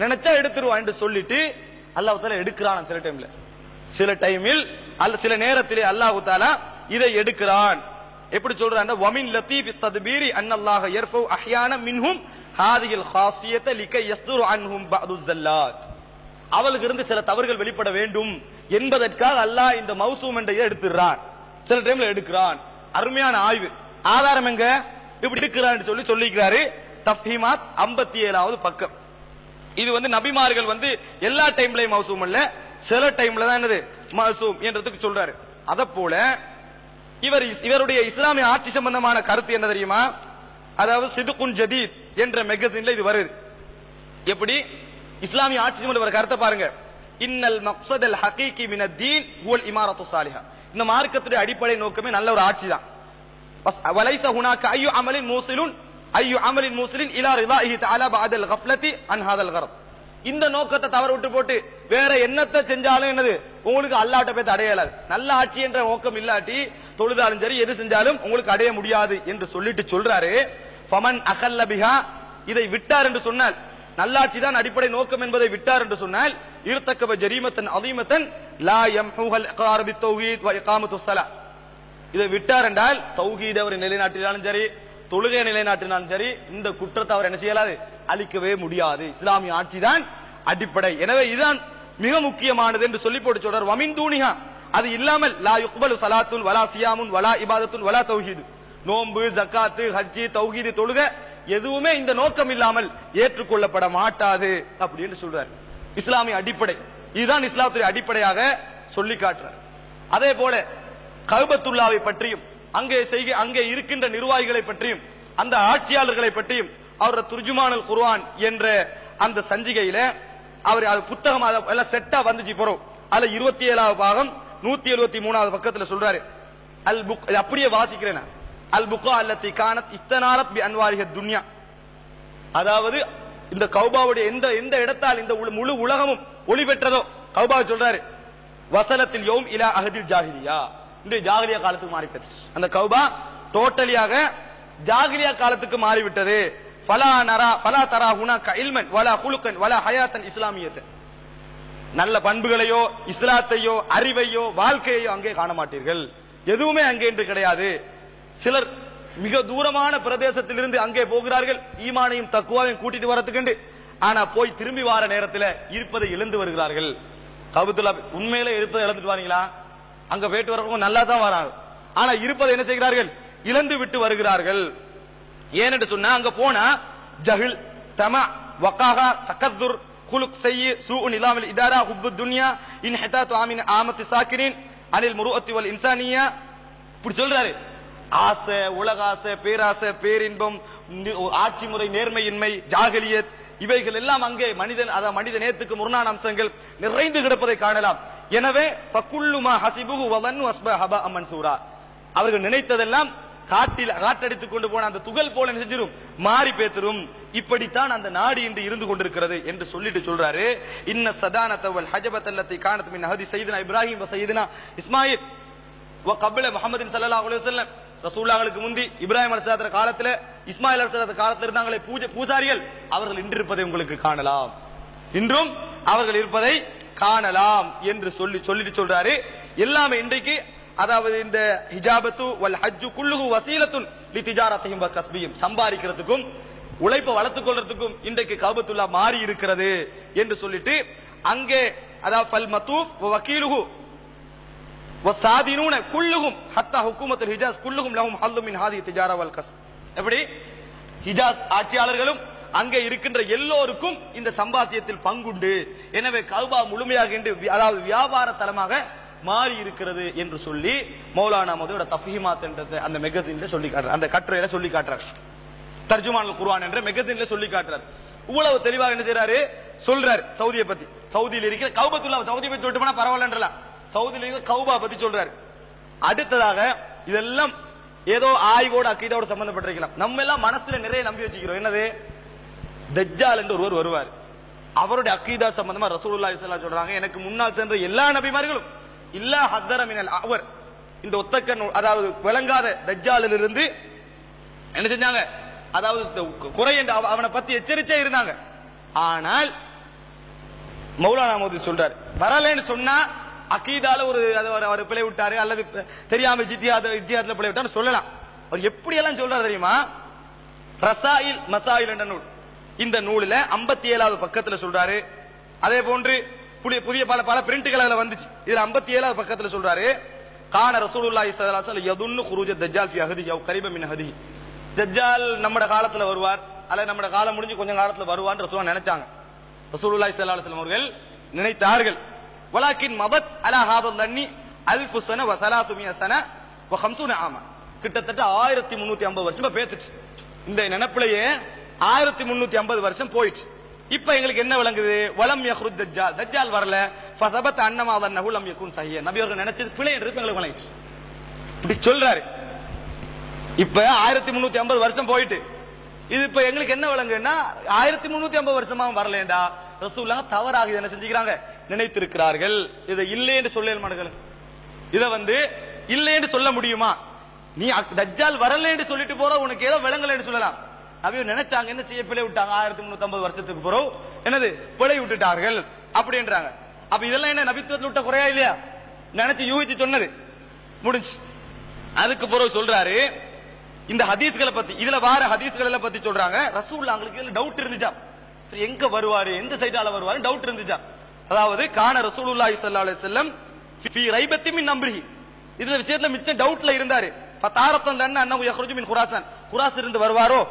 நினைச்சா எடுத்துருவான் என்று சொல்லிட்டு அல்லாஹ் தஆலா எடுக்கிறான். சில டைம்ல, சில டைமில் சில நேரத்திலே அல்லாஹ் தஆலா இதை எடுக்கிறான். எப்படி சொல்றான், வமின் லத்தீஃபி தத்பீரி அன்னல்லாஹ யர்ஃபு அஹ்யானா மின்ஹும் ஹாதிஹில் காஸியத லிகை யஸ்துரு அன்ஹும் பஅது ஸல்லாத். அவளுக்கு இருந்து சில தவறுகள் வெளிப்பட வேண்டும் என்பதற்காக அல்லாஹ் இந்த மௌசூம் என்ற இதை எடுத்துறான், சில டைம்ல எடுக்கிறான். அருமையான ஆய்வு. ஆதாரம் எங்க இப்படி எடுக்கிறான் சொல்லி சொல்லிக்கிறாரு. தஃஹீமாத் 57வது பக்கம். இது நபிமார்கள் எல்லா டைம்லயும் மௌசூம் அல்ல, சில டைம்ல தான் என்னது மௌசூம் என்றதுக்கு சொல்றாரு. அத போல இவருடைய இஸ்லாமிய ஆட்சி சம்பந்தமான கருத்து என்ன தெரியுமா, அதாவது சிதுகுன் ஜதீத் என்ற மேகசின்ல இது வருது. எப்படி இஸ்லாமிய ஆட்சி சம்பந்தமான கருத்தை பாருங்க. இன்னல் மக்ஸதல் ஹகீகி மினத் தீன் ஹுவல் இமாரத்து ஸாலிஹா. இந்த மார்க்கத்துடைய அடிப்படை நோக்கமே நல்ல ஒரு ஆட்சி தான். வலைஸ ஹுனாக ஐயு அமலின் மூஸிலுன் ஐயு அமலின் மூஸிலின் இலா ரிதாஹி தஆலா பஅதல் கஃப்லதி அன் ஹாதல் கரத். இந்த நோக்கத்தை தவற விட்டு போட்டு வேற என்னத்தை செஞ்சாலும் என்னது உங்களுக்கு அல்லாஹ்ட்ட போய் அடையலாது. நல்ல ஆட்சி என்ற நோக்கம் இல்லாட்டி தொழுதாலும் சரி எது செஞ்சாலும் உங்களுக்கு அடைய முடியாது என்று சொல்லிட்டு சொல்றாரு. ஃபமன் அகல்ல பிஹா, இதை விட்டார் என்று சொன்னால், நல்லாட்சி தான் அடிப்படை நோக்கம் என்பதை விட்டார் என்று சொன்னால், இர்தகப ஜரீமத்தன் அதீமத்தன் லா யம்ஹுல் இக்ரார் பித்தௌஹீத் வ இகாமத்துஸ் ஸலா. இதை விட்டார் என்றால் தௌஹீத் அவர் நிலைநாட்டினாலும் சரி, தொழுகை நிலைநாட்டினாலும் சரி, இந்த குற்றத்தை அவர் என்ன செய்யலாது, அழிக்கவே முடியாது. இஸ்லாமிய ஆட்சி தான் அடிப்படை. எனவே இதுதான் மிக முக்கியமானது என்று சொல்லி போட்டு சொல்றார். வமின் தூனிஹா, அது இல்லாமல் லா யுக்பலு ஸலாத்துன் வலா சியாமுன் வலா இபாதத்துன் வலா தௌஹீத். நோன்பு, ஜக்காத்து, ஹஜ்ஜி, தௌஹீத், தொழுகை எதுவுமே இந்த நோக்கம் இல்லாமல் ஏற்றுக்கொள்ளப்பட மாட்டாது அப்படின்னு சொல்றார். இஸ்லாமிய அடிப்படை இதுதான், இஸ்லாத்துடைய அடிப்படையாக சொல்லி காட்டுறார். அதே போல கஅபத்துல்லாவை பற்றியும் அங்கே இருக்கின்ற நிர்வாகிகளை பற்றியும் அந்த ஆட்சியாளர்களை பற்றியும் அவர் துர்ஜுமானுல் குர்ஆன் என்ற அந்த சஞ்சிகையில அவர் புத்தகம் எல்லாம் செட்டா வந்துச்சு போறோம். அதுல 27வது பாகம் 173வது பக்கத்துல சொல்றாரு. அல் புக், அப்படியே வாசிக்கிறேன். அல் புகா அல்லத்தி கானத் இஸ்தனாரத் பி அன்வாரிஹத் துன்யா. அதாவது இந்த கௌபாவுடைய எந்த இடத்தால் இந்த முழு உலகமும் ஒளி பெற்றதோ கௌபா சொல்றாரு. வசலத்தில் யௌம் இலா அஹதில் ஜாஹிலியா, இந்த ஜாஹிலியா காலத்துக்கு மாறிவிட்டது. அந்த கௌபா டோட்டலியாக ஜாஹிலியா காலத்துக்கு மாறிவிட்டது. ஃபலா தரா ஹுனாக இல்மன் வலா குலுகன் வலா ஹயாத்தன் இஸ்லாமியத்தன். நல்ல பண்புகளையோ இஸ்லாத்தையோ அறிவையோ வாழ்க்கையோ அங்கே காண மாட்டீர்கள். எதுவுமே அங்கே என்று கிடையாது. சிலர் மிக தூரமான பிரதேசத்திலிருந்து அங்கே போகிறார்கள், ஈமானையும் தக்குவாவையும் கூட்டிட்டு வரதுக்கு. ஆனா போய் திரும்பி வார நேரத்தில் இருப்பதை இழந்து வருகிறார்கள். கபத்துல்லா உண்மையில இருப்பதை இழந்துட்டு வாரீங்களா? அங்க போயிட்டு வரவங்க நல்லா தான் வராங்க, ஆனா இருப்பதை என்ன செய்கிறார்கள், இழந்து விட்டு வருகிறார்கள். ஏனென்று சொன்னா அங்க போனா ஜஹில், தமா, வகாஹா, தகத்துர், குலுக் செய்யி, சூஉ நிலாமில் இதாரா, ஹுப்பு துன்யா, இன்ஹிதாத்து ஆமின் ஆமத்தி சாக்கிரின் அனில் முருஅத்தி வல் இன்சானியா. இப்படி சொல்றாரு. ஆசை, உலகாசை, பேராசை, பேரின்பம், ஆட்சி முறை, நேர்மையின்மை, ஜாகலியத், இவைகள் எல்லாம் அங்கே மனித நேயத்துக்கு முரணான அம்சங்கள் நிறைந்து கிடப்பதை காணலாம். எனவே ஃபகுல்லுமா ஹஸிபுஹு வதன்னு அஸ்பஹ ஹபாஅம் மன்சூரா, அவர்கள் நினைத்ததெல்லாம் காற்றடித்துக் கொண்டு போன அந்த துகள் போல செஞ்சிரும், மாறி பேத்துரும். இப்படித்தான் அந்த நாடு இன்று இருந்து கொண்டிருக்கிறது என்று சொல்லிட்டு சொல்றாரு. இன்ன சதானத வல் ஹஜபத் அல்லதி கானத் மின் ஹதி சய்யிதுனா இப்ராஹிம் வ சய்யிதுனா இஸ்மாயில் வ கப்ல முஹம்மதின் ஸல்லல்லாஹு அலைஹி வஸல்லம். ரசூலுல்லாஹ்வுக்கு முந்தி இப்ராஹிம் அலைஹிஸ்ஸலாத்து காலத்துல, இஸ்மாயில் அலைஹிஸ்ஸலாத்து காலத்துல இருந்தாங்களே பூசாரிகள், அவர்கள் இன்று இருப்பதை உங்களுக்கு காணலாம், இன்றும் அவர்கள் இருப்பதை காணலாம் என்று சொல்லிட்டு சொல்றாரு. எல்லாமே இன்றைக்கு அதாவது இந்த ஹிஜாபத்து வல் ஹஜ்ஜு குல்லுஹு வசீலத்துன் லிதிஜாரத்திஹிம் வ கஸ்பிஹிம், சம்பாதிக்கிறதுக்கும் உழைப்பை வளர்த்துக் கொள்றதுக்கும் இன்றைக்கு கஅபத்துல்லா மாறி இருக்கிறது என்று சொல்லிட்டு அங்கே அதாவது ஃபல் மத்தூஃப் வ வகீலுஹு வ சாதினூன குல்லுஹும் ஹத்தா ஹுக்குமத்துல் ஹிஜாஸ் குல்லுஹும் லஹும் ஹல்லு மின் ஹாதிஹி திஜாரா வல் கஸ்ப். எப்படி ஹிஜாஸ் ஆட்சியாளர்களும் அங்கே இருக்கின்ற எல்லோருக்கும் இந்த சம்பாத்தியத்தில் பங்குண்டு. எனவே கஅபா முழுமையாக அதாவது வியாபார தலமாக மாறி இருக்கிறது என்று சொல்லி மௌலானா மௌதூட தஃஹீமாத் என்ற அந்த மேகசின்ல சொல்லி காட்டுறார், அந்த கட்டுரையில சொல்லி காட்டுறார், தர்ஜுமானுல் குர்ஆன் என்ற மேகசின்ல சொல்லி காட்டுறார். இவ்வளவு தெளிவாக என்ன செய்யறாரு சொல்றாரு சவுதியை பத்தி. சவுதியில் இருக்கிற கஅபத்துல்லா, சவுதியை பத்தி சொல்லிட்டு போனா பரவாயில்லன்றலாம், சவுதியில் இருக்கிற கஅபா பத்தி சொல்றாரு. அடுத்ததாக இதெல்லாம் ஏதோ ஆய்வோட அக்கீதாவோட சம்பந்தப்பட்டிருக்கலாம். நம்ம எல்லாம் மனசுல நிறைய நம்பி வச்சுக்கிறோம். என்னது? தஜ்ஜால் என்று ஒருவர் வருவார். அவருடைய அக்கீதா சம்பந்தமா ரசூலுல்லாஹி ஸல்லல்லாஹு அலைஹி வஸல்லம் சொல்றாங்க, எனக்கு முன்னால் சென்ற எல்லா நபிமார்களும் இல்லா ஹத்தர மினல் அவர், இந்த ஒத்தக்கன் அதாவது விளங்காத தஜ்ஜாலில் இருந்து என்ன செஞ்சாங்க, அதாவது குறை என்று அவனை பத்தி எச்சரிச்சே இருந்தாங்க. ஆனால் மௌலானா மௌதி சொல்றாரு, வரலன்னு சொன்னா அக்கீதால ஒரு பிழை விட்டாரு அல்லது தெரியாம ஜித்தியாத்ல பிழை விட்டாரு சொல்லலாம். அவர் எப்படி எல்லாம் சொல்றாரு தெரியுமா? ரசாயில் மசாயில் என்ற நூல், இந்த நூலில் 57வது பக்கத்துல சொல்றாரு. அதே போன்று புதிய பல பிரிண்ட்கள் அதுல வந்துச்சு. இதுல 57வது பக்கத்துல சொல்றாரு, கான ரசூலுல்லாஹி ஸல்லல்லாஹு அலைஹி வஸல்லம் யதுன்னு குரூஜ தஜ்ஜால் ஃபி அஹதிஹி அவ் கரீப மின் அஹதிஹி. தஜ்ஜால் நம்மட காலத்துல வருவார் அல்லது நம்மட காலம் முடிஞ்சு கொஞ்சம் காலத்துல வருவார்னு ரசூலுல்லாஹ் நினைச்சாங்க. ரசூலுல்லாஹி ஸல்லல்லாஹு அலைஹி வஸல்லம் அவர்கள் நினைத்தார்கள். வலாக்கின் மதத் அலா ஹாதல் லன்னி அல்ஃபு ஸன வ 300 ஸன வ 50 ஆமா, கிட்டத்தட்ட 1350 வருஷமா பேத்துச்சு. இந்த நினைப்பிலேயே 1350 வருஷம் போயிடுச்சு. இப்ப எங்களுக்கு என்ன விளங்குது? வலம் யஹ்ருஜ் தஜ்ஜால், தஜ்ஜால் வரல. ஃபஸபத் அன்னமா தன்னஹு லம் யகுன் சஹீஹ, நபி அவர்கள் நினைச்சது பிழை என்று எங்களுக்கு விளங்கிச்சு. இப்படி சொல்றாரு. இப்ப 1350 வருஷம் போயிட்டு இது இப்ப எங்களுக்கு என்ன விளங்குன்னா 1350 வருஷமா வரலேண்டா ரசூலுல்லாஹ் தவறாக என்ன செஞ்சுக்கிறாங்க, நினைத்திருக்கிறார்கள். இதை இல்லை என்று சொல்ல மாட்டாங்க. இத இல்லை என்று சொல்ல முடியுமா? நீ தஜ்ஜால் வரல என்று சொல்லிட்டு போற, உனக்கு ஏதோ விளங்கல என்று சொல்லலாம். நபி நினைச்சாங்க, என்ன செய்ய பிழை விட்டாங்க, 1350 வருஷத்துக்கு பிறகு என்னது பிழை விட்டுட்டார்கள் அப்படின்றாங்க. அப்ப இதெல்லாம் என்ன நபித்துவத்தில் விட்ட குறையா இல்லையா? நினைச்சு யூகிச்சு சொன்னது முடிஞ்சு. அதுக்கு பிறகு சொல்றாரு இந்த ஹதீஸ்களை பத்தி, இதுல வார ஹதீஸ்களை பத்தி சொல்றாங்க. ரசூலுல்லாஹ் அவங்களுக்கு இதுல டவுட் இருந்துச்சா, எங்க வருவாரு, எந்த சைடால வருவாரு டவுட் இருந்துச்சா. அதாவது கான ரசூலுல்லாஹி ஸல்லல்லாஹு அலைஹி வஸல்லம் ஃபீ ரைபத்தி மின் அம்ரிஹி, இதுல விஷயத்துல மிச்ச டவுட்ல இருந்தாரு. ஃபதாரத்தன் லன்ன அன்னஹு யக்ருஜு மின் குராசான், குராஸ் இருந்து வருவாரோ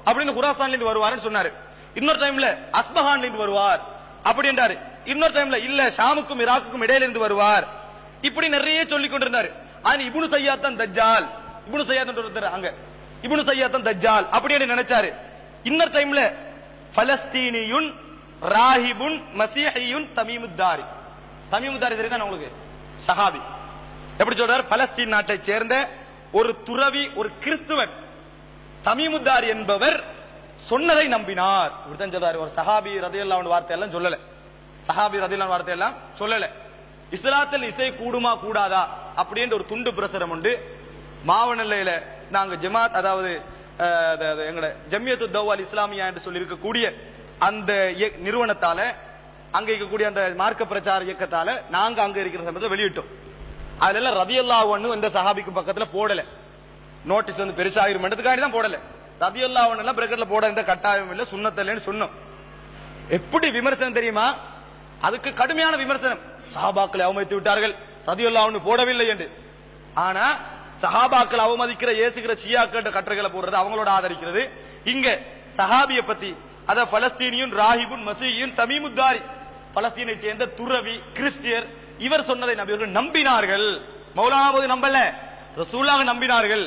அப்படின்னு, குராசான்ல இருந்து வருவாருன்னு சொன்னாரு. இன்னொரு டைம்ல அஸ்பஹான்ல இருந்து வருவார் அப்படின்றாரு. இன்னொரு டைம்ல இல்ல ஷாமுக்கும் இராக்குக்கும் இடையில இருந்து வருவார். இப்படி நிறைய சொல்லிக் கொண்டிருந்தாரு. ஆனா இப்னு சய்யாத் தான் தஜ்ஜால், இப்னு சய்யாத் ஒருத்தர் அங்க இப்னு சய்யாத் தான் தஜ்ஜால் அப்படின்னு நினைச்சாரு. இன்னொரு டைம்ல பலஸ்தீனியுன் ராஹிபுன் மசீஹியுன் தமீமுத்தாரி, தமீமுத்தாரி தெரியுதா உங்களுக்கு? சஹாபி. எப்படி சொல்றாரு? பலஸ்தீன் நாட்டை சேர்ந்த ஒரு துறவி, ஒரு கிறிஸ்துவன் தமீமுத்தாரி என்பவர் சொன்னதை நம்பினார். இப்படித்தான் சொல்றாரு. ஒரு சஹாபி ரலியல்லாஹு அன்ஹு வார்த்தை எல்லாம் சொல்லல, சஹாபி ரலியல்லாஹு அன்ஹு வார்த்தை எல்லாம் சொல்லல. இஸ்லாத்தில் இசை கூடுமா கூடாதா அப்படின்ற ஒரு துண்டு பிரசுரம் உண்டு. மாவனல்லையில நாங்க ஜமாத், அதாவது எங்கட ஜமியத்து தௌவா இஸ்லாமியா என்று சொல்லி இருக்கக்கூடிய அந்த நிறுவனத்தால, அங்க இருக்கக்கூடிய அந்த மார்க்க பிரச்சார இயக்கத்தால நாங்க அங்க இருக்கிற சமயத்தில் வெளியிட்டோம். அதுல எல்லாம் ரலியல்லாஹு அன்ஹு இந்த சஹாபிக்கு பக்கத்துல போடல, நோட்டீஸ் பெருசாகிருமன்றதுக்காண்டி தான் போடல. ரலியல்லாஹு அன்ஹு எல்லாம் பிரக்கெட்ல போட எந்த கட்டாயம் இல்ல, சுன்னத்தல்லைன்னு சொன்னோம். எப்படி விமர்சனம் தெரியுமா? அதுக்கு கடுமையான விமர்சனம். சஹாபாக்களை அவமதித்து விட்டார்கள், ரலியல்லாஹு அன்ஹு போடவில்லை என்று. ஆனா சஹாபாக்கள் அவமதிக்கிற ஏசுகிற ஷியாக்கள் கட்டுரைகளை போடுறது, அவங்களோட ஆதரிக்கிறது. இங்க சஹாபிய பத்தி, அத பலஸ்தீனியும் ராஹிபுன் மசீஹியும் தமீமுத்தாரி, பலஸ்தீனை சேர்ந்த துறவி கிறிஸ்டியர், இவர் சொன்னதை நபியவர்கள் நம்பினார்கள். மௌலானா நம்பல, ரசூலுல்லாஹ் நம்பினார்கள்.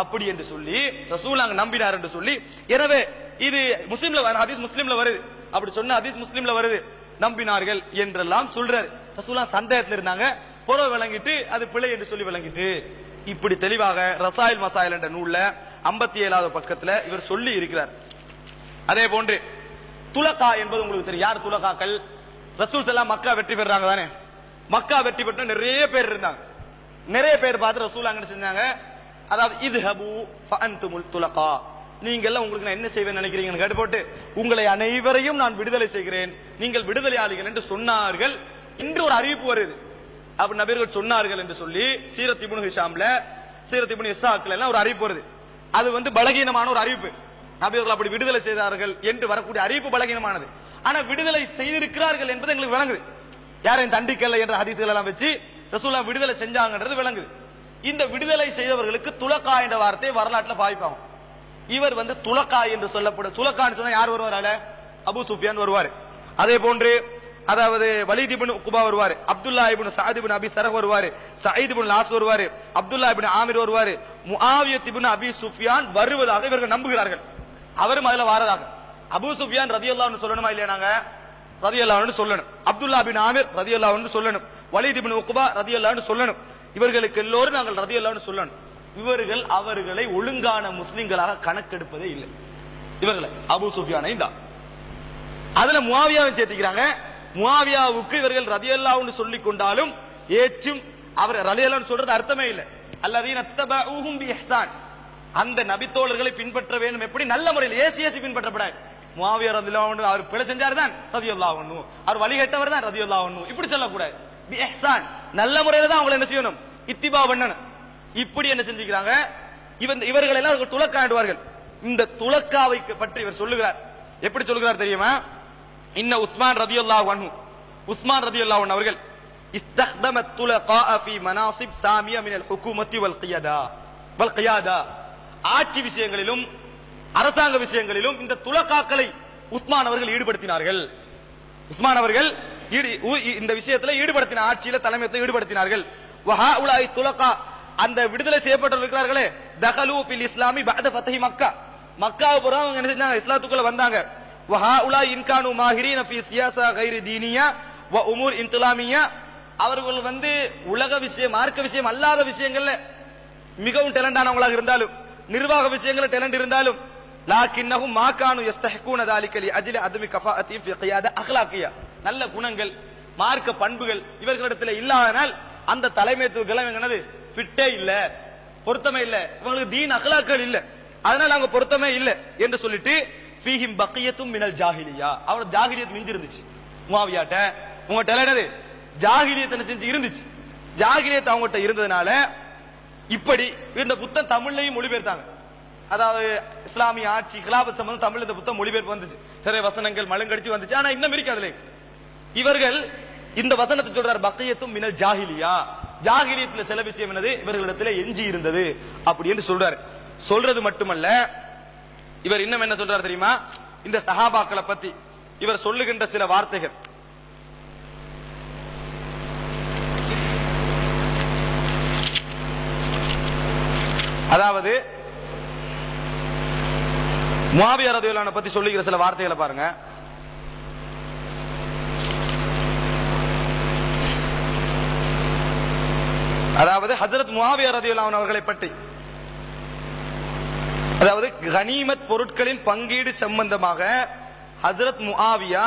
அப்படி என்று சொல்லி ரசூலுல்லாஹ் நம்பினார் என்று சொல்லி, எனவே இது முஸ்லிம்ல ஹதீஸ், முஸ்லிம்ல வருது. அப்படி சொன்ன ஹதீஸ் முஸ்லிம்ல வருது, நம்பினார்கள் என்றெல்லாம் சொல்றாரு. ரசூலுல்லாஹ் சந்தேகத்தில் இருந்தாங்க, பொறவு விளங்கிட்டு அது பிழை என்று சொல்லி விளங்கிட்டு. இப்படி தெளிவாக ரசாயில் மசாயில் என்ற நூல்ல 57வது பக்கத்துல இவர் சொல்லி இருக்கிறார். அதே போன்று துலகா என்பது உங்களுக்கு தெரியும். யார் துலகாக்கள்? ரசூல் ஸல்லல்லாஹு மக்கா வெற்றி பெறாங்க தானே, மக்கா வெற்றி பெற்ற நிறைய பேர் இருந்தாங்க. நிறைய பேர் பார்த்து ரசூலுல்லாஹ் என்ன செஞ்சாங்க, அதாவது இத்ஹபு ஃபஅன்துமுல் துலகா, நீங்க எல்லாம் உங்களுக்கு நான் என்ன செய்வேன் நினைக்கிறீங்கன்னு கேட்டு போட்டு, உங்களை அனைவரையும் நான் விடுதலை செய்கிறேன், நீங்கள் விடுதலையாளிகள் என்று சொன்னார்கள். இன்று ஒரு அறிவிப்பு வருது, அப்ப நபியர்கள் சொன்னார்கள் என்று சொல்லி சீரத் இப்னு ஹிஷாம்ல, சீரத் இப்னு இஸ்ஹாக்ல எல்லாம் ஒரு அறிவிப்பு வருது. அது பலகீனமான ஒரு அறிவிப்பு. நபி அவர்கள் அப்படி விடுதலை செய்தார்கள் என்று வரக்கூடிய அறிவிப்பு பலகீனமானது. ஆனா விடுதலை செய்திருக்கிறார்கள் என்பது எங்களுக்கு விளங்குது. யாரையும் தண்டிக்கல என்ற ஹதீஸ்கள் எல்லாம் வச்சு ரசூலுல்லாஹ் விடுதலை செஞ்சாங்கன்றது விளங்குது. இந்த விடுதலை செய்தவர்களுக்கு துலக்கா என்ற வார்த்தை வரலாற்றில் பாய்ப்பாகும். இவர் துலக்கா என்று சொல்லப்படும். துலக்கான்னு சொன்னா யார் வருவார்? அபூ சுஃபியான் வருவார். அதே போன்று அதாவது வலீத் இப்னு உக்பா வருவாரு, அப்துல்லா இப்னு சஅத் இப்னு அபி சரஹ் வருவாரு, சயீத் இப்னு லாஸ் வருவாரு, அப்துல்லா இப்னு ஆமிர் வருவாரு, முஆவியத் இப்னு அபி சுஃபியான் வருவதாக இவர்கள் நம்புகிறார்கள். அவரும் அதுல வாரதாக. அபூ சுஃபியான் ரலியல்லாஹு அன்ஹு சொல்லணுமா இல்லையா? நாங்க ரலியல்லாஹு அன்ஹு சொல்லணும். அப்துல்லா இப்னு ஆமிர் ரலியல்லாஹு அன்ஹு சொல்லணும். வலீத் இப்னு உக்பா ரலியல்லாஹு அன்ஹு சொல்லணும். இவர்களுக்கு எல்லோரும் நாங்கள் ரலியல்லாஹு அன்ஹு சொல்லணும். இவர்கள் அவர்களை ஒழுங்கான முஸ்லிம்களாக கணக்கெடுப்பதே இல்லை. இவர்களை அபூ சுஃபியானை தான் அதுல முஆவியாவை சேர்த்துக்கிறாங்க. முஆவியாவுக்கு இவர்கள் ரலியல்லாஹு அன்ஹு சொல்லிக் கொண்டாலும் ஏற்றும் அவர் ரலியல்லாஹு அன்ஹு சொல்றது அர்த்தமே இல்லை. அல்லதீன தபஊஹும் பிஇஹ்சான், அந்த நபித்தோழர்களை பின்பற்ற வேண்டும். எப்படி? நல்ல முறையில் ஏசி பின்பற்றப்படாது. முஆவியா ரலியல்லாஹு அன்ஹு அவர் பிழை செஞ்சார் தான் ரலியல்லாஹு அன்ஹு, அவர் வழிகட்டவர் தான் ரலியல்லாஹு அன்ஹு, இப்படி சொல்லக்கூடாது. பிஇஹ்சான், நல்ல முறையில தான் அவங்களை என்ன செய்யணும்? இத்திபா பண்ணணும். இப்படி என்ன செஞ்சுக்கிறாங்க? இவர்கள் எல்லாம் துலக்காண்டுவார்கள். இந்த துலக்காவை பற்றி இவர் சொல்லுகிறார். எப்படி சொல்லுகிறார் தெரியுமா? இன்ன உஸ்மான் ரலியல்லாஹு அன்ஹு, உஸ்மான் ரலியல்லாஹு அன்ஹு அவர்கள் இஸ்தக்தமத் துலகா ஃபீ மனாசிப் சாமியா மினல் ஹுகூமத்தி வல் கியாதா, ஆட்சி விஷயங்களிலும் அரசாங்க விஷயங்களிலும் இந்த துலகாக்களை உஸ்மான் அவர்கள் ஈடுபடுத்தினார்கள். உஸ்மான் அவர்கள் இந்த விஷயத்தில் ஈடுபடுத்தின, ஆட்சியில தலைமையத்தில் ஈடுபடுத்தினார்கள். வஹாஉலாய் துலகா, அந்த விடுதலை செய்யப்பட்டிருக்கிறார்களே, தகலு ஃபில் இஸ்லாமி பஅத ஃபத்ஹி மக்கா, மக்காவை புறம் அவங்க என்ன செஞ்சாங்க? இஸ்லாத்துக்குள்ள வந்தாங்க. வஹாஉலாய் இன்கானு மாஹிரீன ஃபீ சியாஸா கைரி தீனியா வ உமூர் இன்திலாமியா, அவர்கள் உலக விஷயம் மார்க்க விஷயம் அல்லாத விஷயங்கள்ல மிகவும் டேலண்டானவங்களாக இருந்தாலும், நிர்வாக விஷயங்கள டேலண்ட் இருந்தாலும், லாக்கின்னஹும் மா கானு யஸ்தஹிகூன ذلك لاجل عدم كفاءتهم في قياده اخلاقيه, நல்ல குணங்கள் மார்க்க பண்புகள் இவர்களிடத்தில் இல்லாதனால் அந்த தலைமைத்துவம் என்னது? ஃபிட்டே இல்ல, பொருத்தமே இல்ல, இவங்களுக்கு தீன் அக்லாக்கள் இல்ல, அதனால அவங்க பொருத்தமே இல்ல என்று சொல்லிட்டு ஃபீஹிம் பக்கியத்தும் மினல் ஜாஹிலியா, அவரோட ஜாஹிலியத் மிஞ்சி இருந்துச்சு. முஆவியாட்ட உங்கள்ட்ட என்னது? ஜாஹிலியத் என்ன செஞ்சு இருந்துச்சு. ஜாஹிலியத் அவங்ககிட்ட இருந்ததுனால இப்படி இந்த புத்தம் தமிழ்லையும் மொழிபெயர்த்தாங்க. அதாவது இஸ்லாமிய ஆட்சி கிலாபத் சம்பந்தம் தமிழ்ல இந்த புத்தம் மொழிபெயர்ப்பு வந்துச்சு. நிறைய வசனங்கள் மழுங்கடிச்சு வந்துச்சு. ஆனா இன்னும் இருக்கு அதுல. இவர்கள் இந்த வசனத்தை சொல்றார், பக்கியத்தும் மினல் ஜாஹிலியா, ஜாஹிலியத்துல சில விஷயம் என்னது இவர்களிடத்துல எஞ்சி இருந்தது அப்படி என்று சொல்றாரு. சொல்றது மட்டுமல்ல, இவர் இன்னும் என்ன சொல்றாரு தெரியுமா? இந்த சஹாபாக்களை பத்தி இவர் சொல்லுகின்ற சில வார்த்தைகள், அதாவது முஆவியா ரலியல்லாஹு அன்ஹு பத்தி சொல்லுகிற சில வார்த்தைகளை பாருங்க. அதாவது ஹஜ்ரத் முஆவியா ரலியல்லாஹு அன்ஹு அவர்களை பற்றி, அதாவது கனிமத் பொருட்களின் பங்கீடு சம்பந்தமாக ஹஜ்ரத் முஆவியா,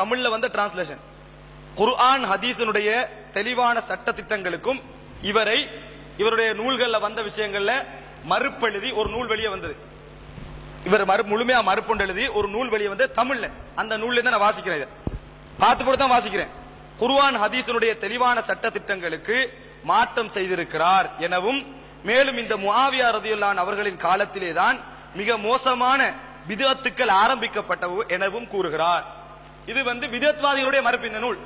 தமிழ்ல டிரான்ஸ்லேஷன், குர்ஆன் ஹதீஸினுடைய தெளிவான சட்ட திட்டங்களுக்கும் இவருடைய நூல்கள்ல வந்த விஷயங்கள்ல மறுப்பெழுதி ஒரு நூல் வெளியே வந்தது. இவர் முழுமையா மறுப்பொண்டு எழுதி ஒரு நூல் வெளியே வந்து தமிழ்ல, அந்த நூல்ல தான் நான் வாசிக்கிறேன், பார்த்து போட்டு தான் வாசிக்கிறேன். குர்ஆன் ஹதீஸினுடைய தெளிவான சட்ட திட்டங்களுக்கு மாற்றம் செய்திருக்கிறார் எனவும், மேலும் இந்த முஆவியா ரலியல்லாஹு அன்ஹு அவர்களின் காலத்திலே தான் மிக மோசமான பிதஅத்துக்கள் ஆரம்பிக்கப்பட்டவு எனவும் கூறுகிறார். இது பிதஅத்வாதிகளுடைய மறுப்பு இந்த நூல்.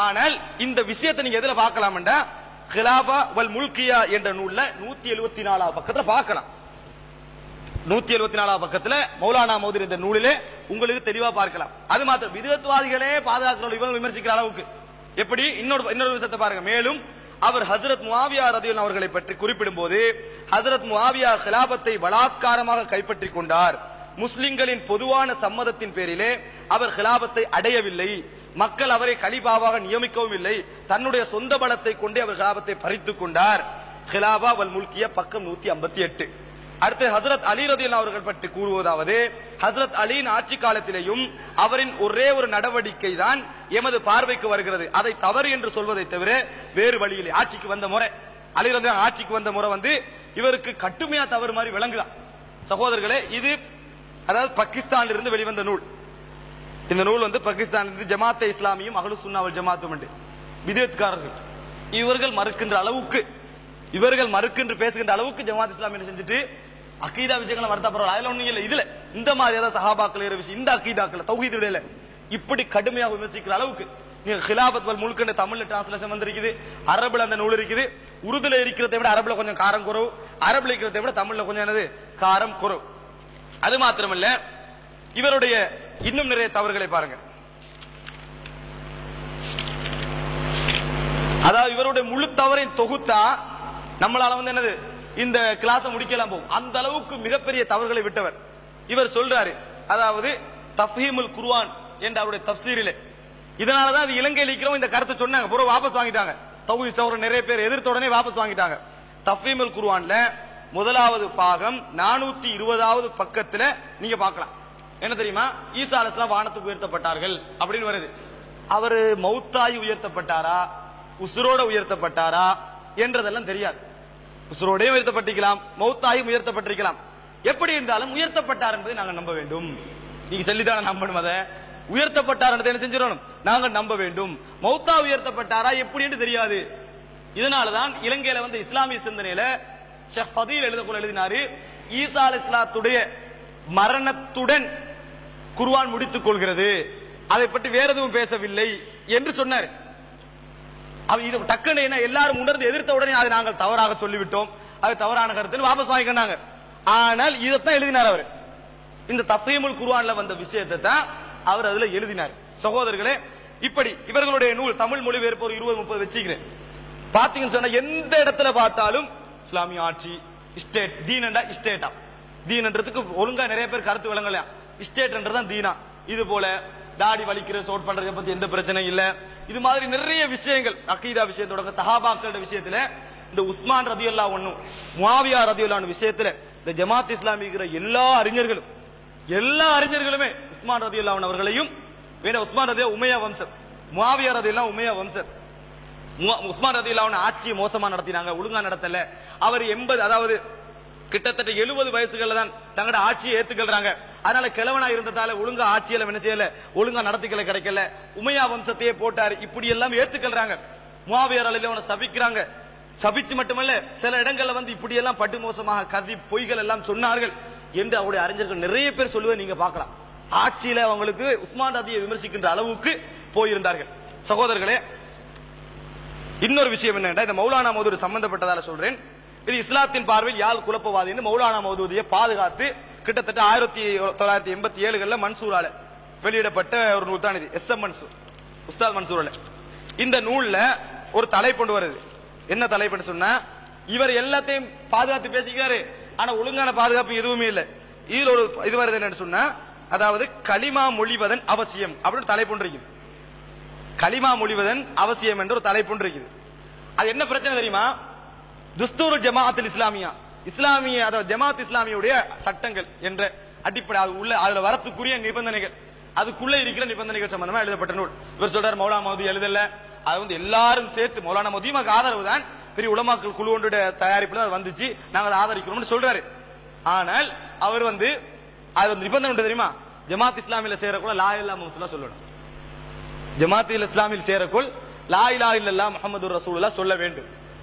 ஆனால் இந்த விஷயத்தை நீங்க எதுல பார்க்கலாம்டா, கிலாபா வல் முல்கியா என்ற நூல்ல 174 பக்கத்துல பார்க்கலாம். 174 பக்கத்துல மௌலானா மௌதூரி இந்த நூலிலே உங்களுக்கு தெளிவா பார்க்கலாம். அது மாத்திரம் பிதஅத்வாதிகளே பாதுகாக்கிறோம் இவங்க விமர்சிக்கிற அளவுக்கு. எப்படி? இன்னொரு விஷயத்தை பாருங்க. மேலும் அவர் ஹஜ்ரத் முஆவியா ரலியல்லாஹு அவர்களை பற்றி குறிப்பிடும் போது, ஹஜ்ரத் முஆவியா கிலாபத்தை பலாத்காரமாக கைப்பற்றிக் கொண்டார், முஸ்லிம்களின் பொதுவான சம்மதத்தின் பேரிலே அவர் கிலாபத்தை அடையவில்லை, மக்கள் அவரை கலீஃபாவாக நியமிக்கவும் இல்லை, தன்னுடைய சொந்த பலத்தை கொண்டே அவர் கிலாபத்தை பறித்துக் கொண்டார். கிலாபா வல் முல்கியா பக்கம் 158. அடுத்து ஹஜ்ரத் அலி ரலியல்லாஹு அவர்கள் பற்றி கூறுவதாவது, ஹஜ்ரத் அலியின் ஆட்சி காலத்திலேயும் அவரின் ஒரே ஒரு நடவடிக்கை தான் எமது பார்வைக்கு வருகிறது, அதை தவறு என்று சொல்வதை தவிர வேறு வழியிலே. ஆட்சிக்கு வந்த முறை, அலி ரலியல்லாஹு ஆட்சிக்கு வந்த முறை இவருக்கு கட்டுமையா தவறு மாதிரி விளங்குதான். சகோதரர்களே, இது அதாவது பாகிஸ்தானில் இருந்து வெளிவந்த நூல். இந்த நூல் பாகிஸ்தானிலிருந்து ஜமாத்தே இஸ்லாமியும் அஹ்லுஸ் சுன்னா வல் ஜமாத்தும் பிதஅத்காரர்கள் இவர்கள் மறுக்கின்ற அளவுக்கு, இவர்கள் மறுக்கின்ற பேசுகின்ற அளவுக்கு ஜமாத் இஸ்லாமி செஞ்சுட்டு அகீதா விஷயங்களை வருத்தப்படுறாங்க, அதுல ஒண்ணும் இல்ல. இதுல இந்த மாதிரி ஏதாவது சஹாபாக்கள் ஏற விஷயம், இந்த அகீதாக்கள் தௌஹீதுல இப்படி கடுமையாக விமர்சிக்கிற அளவுக்கு நீங்க ஹிலாபத் வல் முல்க்னு தமிழ்ல டிரான்ஸ்லேஷன் வந்திருக்குது, அரபுல அந்த நூல் இருக்குது. உருதுல இருக்கிறதை விட அரபுல கொஞ்சம் காரம் குறவு, அரபுல இருக்கிறதை விட தமிழ்ல கொஞ்சம் என்னது காரம் குறவு. அது மாத்திரமல்ல, இவருடைய இன்னும் நிறைய தவறுகளை பாருங்க. அதாவது இவருடைய முழு தவறையும் தொகுத்தா நம்மளால வந்து என்னது இந்த கிளாஸ் முடிக்கலாம் போகும். அந்த அளவுக்கு மிகப்பெரிய தவறுகளை விட்டவர் இவர் சொல்றாரு. அதாவது தஃஹீமுல் குர்ஆன் என்ற அவருடைய தஃப்சீரிலே, இதனாலதான் அது இலங்கையில் இருக்கிறோம் இந்த கருத்தை சொன்னாங்க, பூரா வாபஸ் வாங்கிட்டாங்க. தௌஹீத் சௌரன் நிறைய பேர் எதிர்த்த உடனே வாபஸ் வாங்கிட்டாங்க. தஃஹீமுல் குர்ஆன்ல முதலாவது பாகம் 420வது பக்கத்துல நீங்க பார்க்கலாம். என்ன தெரியுமா? ஈசா அலைஹிஸ்ஸலாம் வானத்துக்கு உயர்த்தப்பட்டார்கள் அப்படின்னு வருது. அவர் மௌத்தாயி உயர்த்தப்பட்டாரா, உசுரோட உயர்த்தப்பட்டாரா என்றதெல்லாம் தெரியாது. உசுரோடே உயர்த்தப்பட்டிருக்கலாம், மௌத்தாயும் உயர்த்தப்பட்டிருக்கலாம். எப்படி இருந்தாலும் உயர்த்தப்பட்டார் என்பதை நாங்கள் நம்ப வேண்டும். நீங்க சொல்லித்தான நம்பணும். அதை உயர்த்தப்பட்டார் என்ன செஞ்சிடணும், நாங்கள் நம்ப வேண்டும். மௌத்தா உயர்த்தப்பட்டாரா எப்படி என்று தெரியாது. இதனாலதான் இலங்கையில வந்து இஸ்லாமிய சிந்தனையில ஷேக் ஃபதீல் எழுதினாரு, ஈசா அலைஹிஸ்ஸலாத்துடைய மரணத்துடன் குர்ஆன் முடித்துக் கொள்கிறது, அதை பற்றி வேற எதுவும் பேசவில்லை என்று சொன்னார். இது டக்குன்னு என்ன எல்லாரும் உணர்ந்து எதிர்த்த உடனே அதை நாங்கள் தவறாக சொல்லிவிட்டோம், அது தவறான கருத்தில் வாபஸ் வாங்கிக்கிட்டாங்க. ஆனால் இதைத்தான் எழுதினார் அவர். இந்த தஃஹீமுல் குர்ஆன்ல வந்த விஷயத்தை தான் அவர் அதுல எழுதினார். சகோதரர்களே, இப்படி இவர்களுடைய நூல் தமிழ் மொழிபெயர்ப்பு ஒரு 20-30 வச்சுக்கிறேன். பாத்தீங்கன்னு சொன்னா எந்த இடத்துல பார்த்தாலும் இஸ்லாமிய ஆட்சி, ஸ்டேட், தீனண்டா ஸ்டேட்டா, தீனன்றதுக்கு ஒழுங்கா நிறைய பேர் கருத்து விளங்கலையா, ஸ்டேட்ன்றதான் தீனா. இது போல தாடி வலிக்கிற சோட் பண்றதை பத்தி எந்த பிரச்சனை இல்ல. இது மாதிரி நிறைய விஷயங்கள் அகீதா விஷயத்தோட சஹாபாக்களோட விஷயத்துல, இந்த உஸ்மான் ரதியல்லாஹு அன்ஹு, முஆவியா ரதியல்லாஹு அன்ஹு விஷயத்துல இந்த ஜமாத் இஸ்லாமி இருக்கிற எல்லா அறிஞர்களுமே உஸ்மான் ரதியல்லாஹு அன்ஹு அவர்களையும், உஸ்மான் ரதியல்லாஹு உமையா வம்சம், முஆவியா ரதியல்லாஹு உமையா வம்சம். உஸ்மான் ரதியல்லாஹு அன்ஹு ஆட்சியை மோசமா நடத்தினாங்க, ஒழுங்கா நடத்தல. அவர் 80, அதாவது கிட்டத்தட்ட 70 வயசுகள்ல தான் தங்களோட ஆட்சியை ஏத்துக்கிறாங்க. அதனால கிழவனா இருந்ததால ஒழுங்கா ஆட்சியில என்ன செய்யல, ஒழுங்கா நடத்திக்கல, கிடைக்கல. உமையா வம்சத்தையே போட்டாரு, இப்படி எல்லாம் ஏத்துக்கிறாங்க. முஆவியா ரலியல்லாஹு அன்ஹு சபிக்கிறாங்க. சபிச்சு மட்டுமல்ல, சில இடங்கள்ல வந்து இப்படி எல்லாம் பட்டு மோசமாக கதி பொய்கள் எல்லாம் சொன்னார்கள் என்று அவருடைய அறிஞர்கள் நிறைய பேர் சொல்லுவதை நீங்க பார்க்கலாம். ஆட்சியில அவங்களுக்கு உஸ்மான் ரதியை விமர்சிக்கின்ற அளவுக்கு போயிருந்தார்கள். சகோதரர்களே, இன்னொரு விஷயம் என்னன்னா, இந்த மௌலானா மௌதூதி சம்பந்தப்பட்டதால சொல்றேன். இது இஸ்லாத்தின் பார்வையில் யாழ் குழப்பவாதி என்று மௌலானா மௌதூதியை பாதுகாத்து கிட்டத்தட்ட 1987 மன்சூரால வெளியிடப்பட்ட ஒரு நூல் தான் இது. எஸ்.எம். மன்சூர், உஸ்தாத் மன்சூர்ல இந்த நூல்ல ஒரு தலைப்பு வருது. என்ன தலைப்புன்னு சொன்னா, இவர் எல்லாத்தையும் பாதுகாத்து பேசிக்கிறாரு, ஆனா ஒழுங்கான பாதுகாப்பு எதுவுமே இல்லை. இதுல ஒரு இது வருது என்னன்னு சொன்னா, அதாவது களிமா மொழிவதன் அவசியம் அப்படின்னு தலைப்பு இருக்குது. களிமா மொழிவதன் அவசியம் என்ற ஒரு தலைப்பு இருக்குது. அது என்ன பிரச்சனை தெரியுமா? துஸ்தூர் ஜமாஅத்துல் இஸ்லாமியா, இஸ்லாமிய அதாவது ஜமாத் இஸ்லாமியுடைய சட்டங்கள் என்ற அடிப்படை அதுல வரத்துக்குரிய நிபந்தனைகள், அதுக்குள்ள இருக்கிற நிபந்தனைகள் சம்பந்தமா எழுதப்பட்ட நூல். இவர் சொல்றாரு மௌலானா மௌதூதி எழுதல, அது வந்து எல்லாரும் சேர்த்து மௌலானா மௌதூதிக்கு ஆதரவு தான், பெரிய உலமாக்கள் குழு ஒன்றுடைய தயாரிப்புல அது வந்துச்சு, நாங்க அதை ஆதரிக்கிறோம்னு சொல்றாரு. ஆனால் அவர் வந்து அது நிபந்தனை உண்டு தெரியுமா? ஜமாத் இஸ்லாமியில சேரக்குள்ள லா இலாஹ இல்லல்லாஹ் சொல்லணும். ஜமாத் இஸ்லாமியில் சேரக்குள் லா இலாஹ இல்லல்லாஹ் முஹம்மதுர் ரசூலுல்லாஹ் சொல்ல வேண்டும்.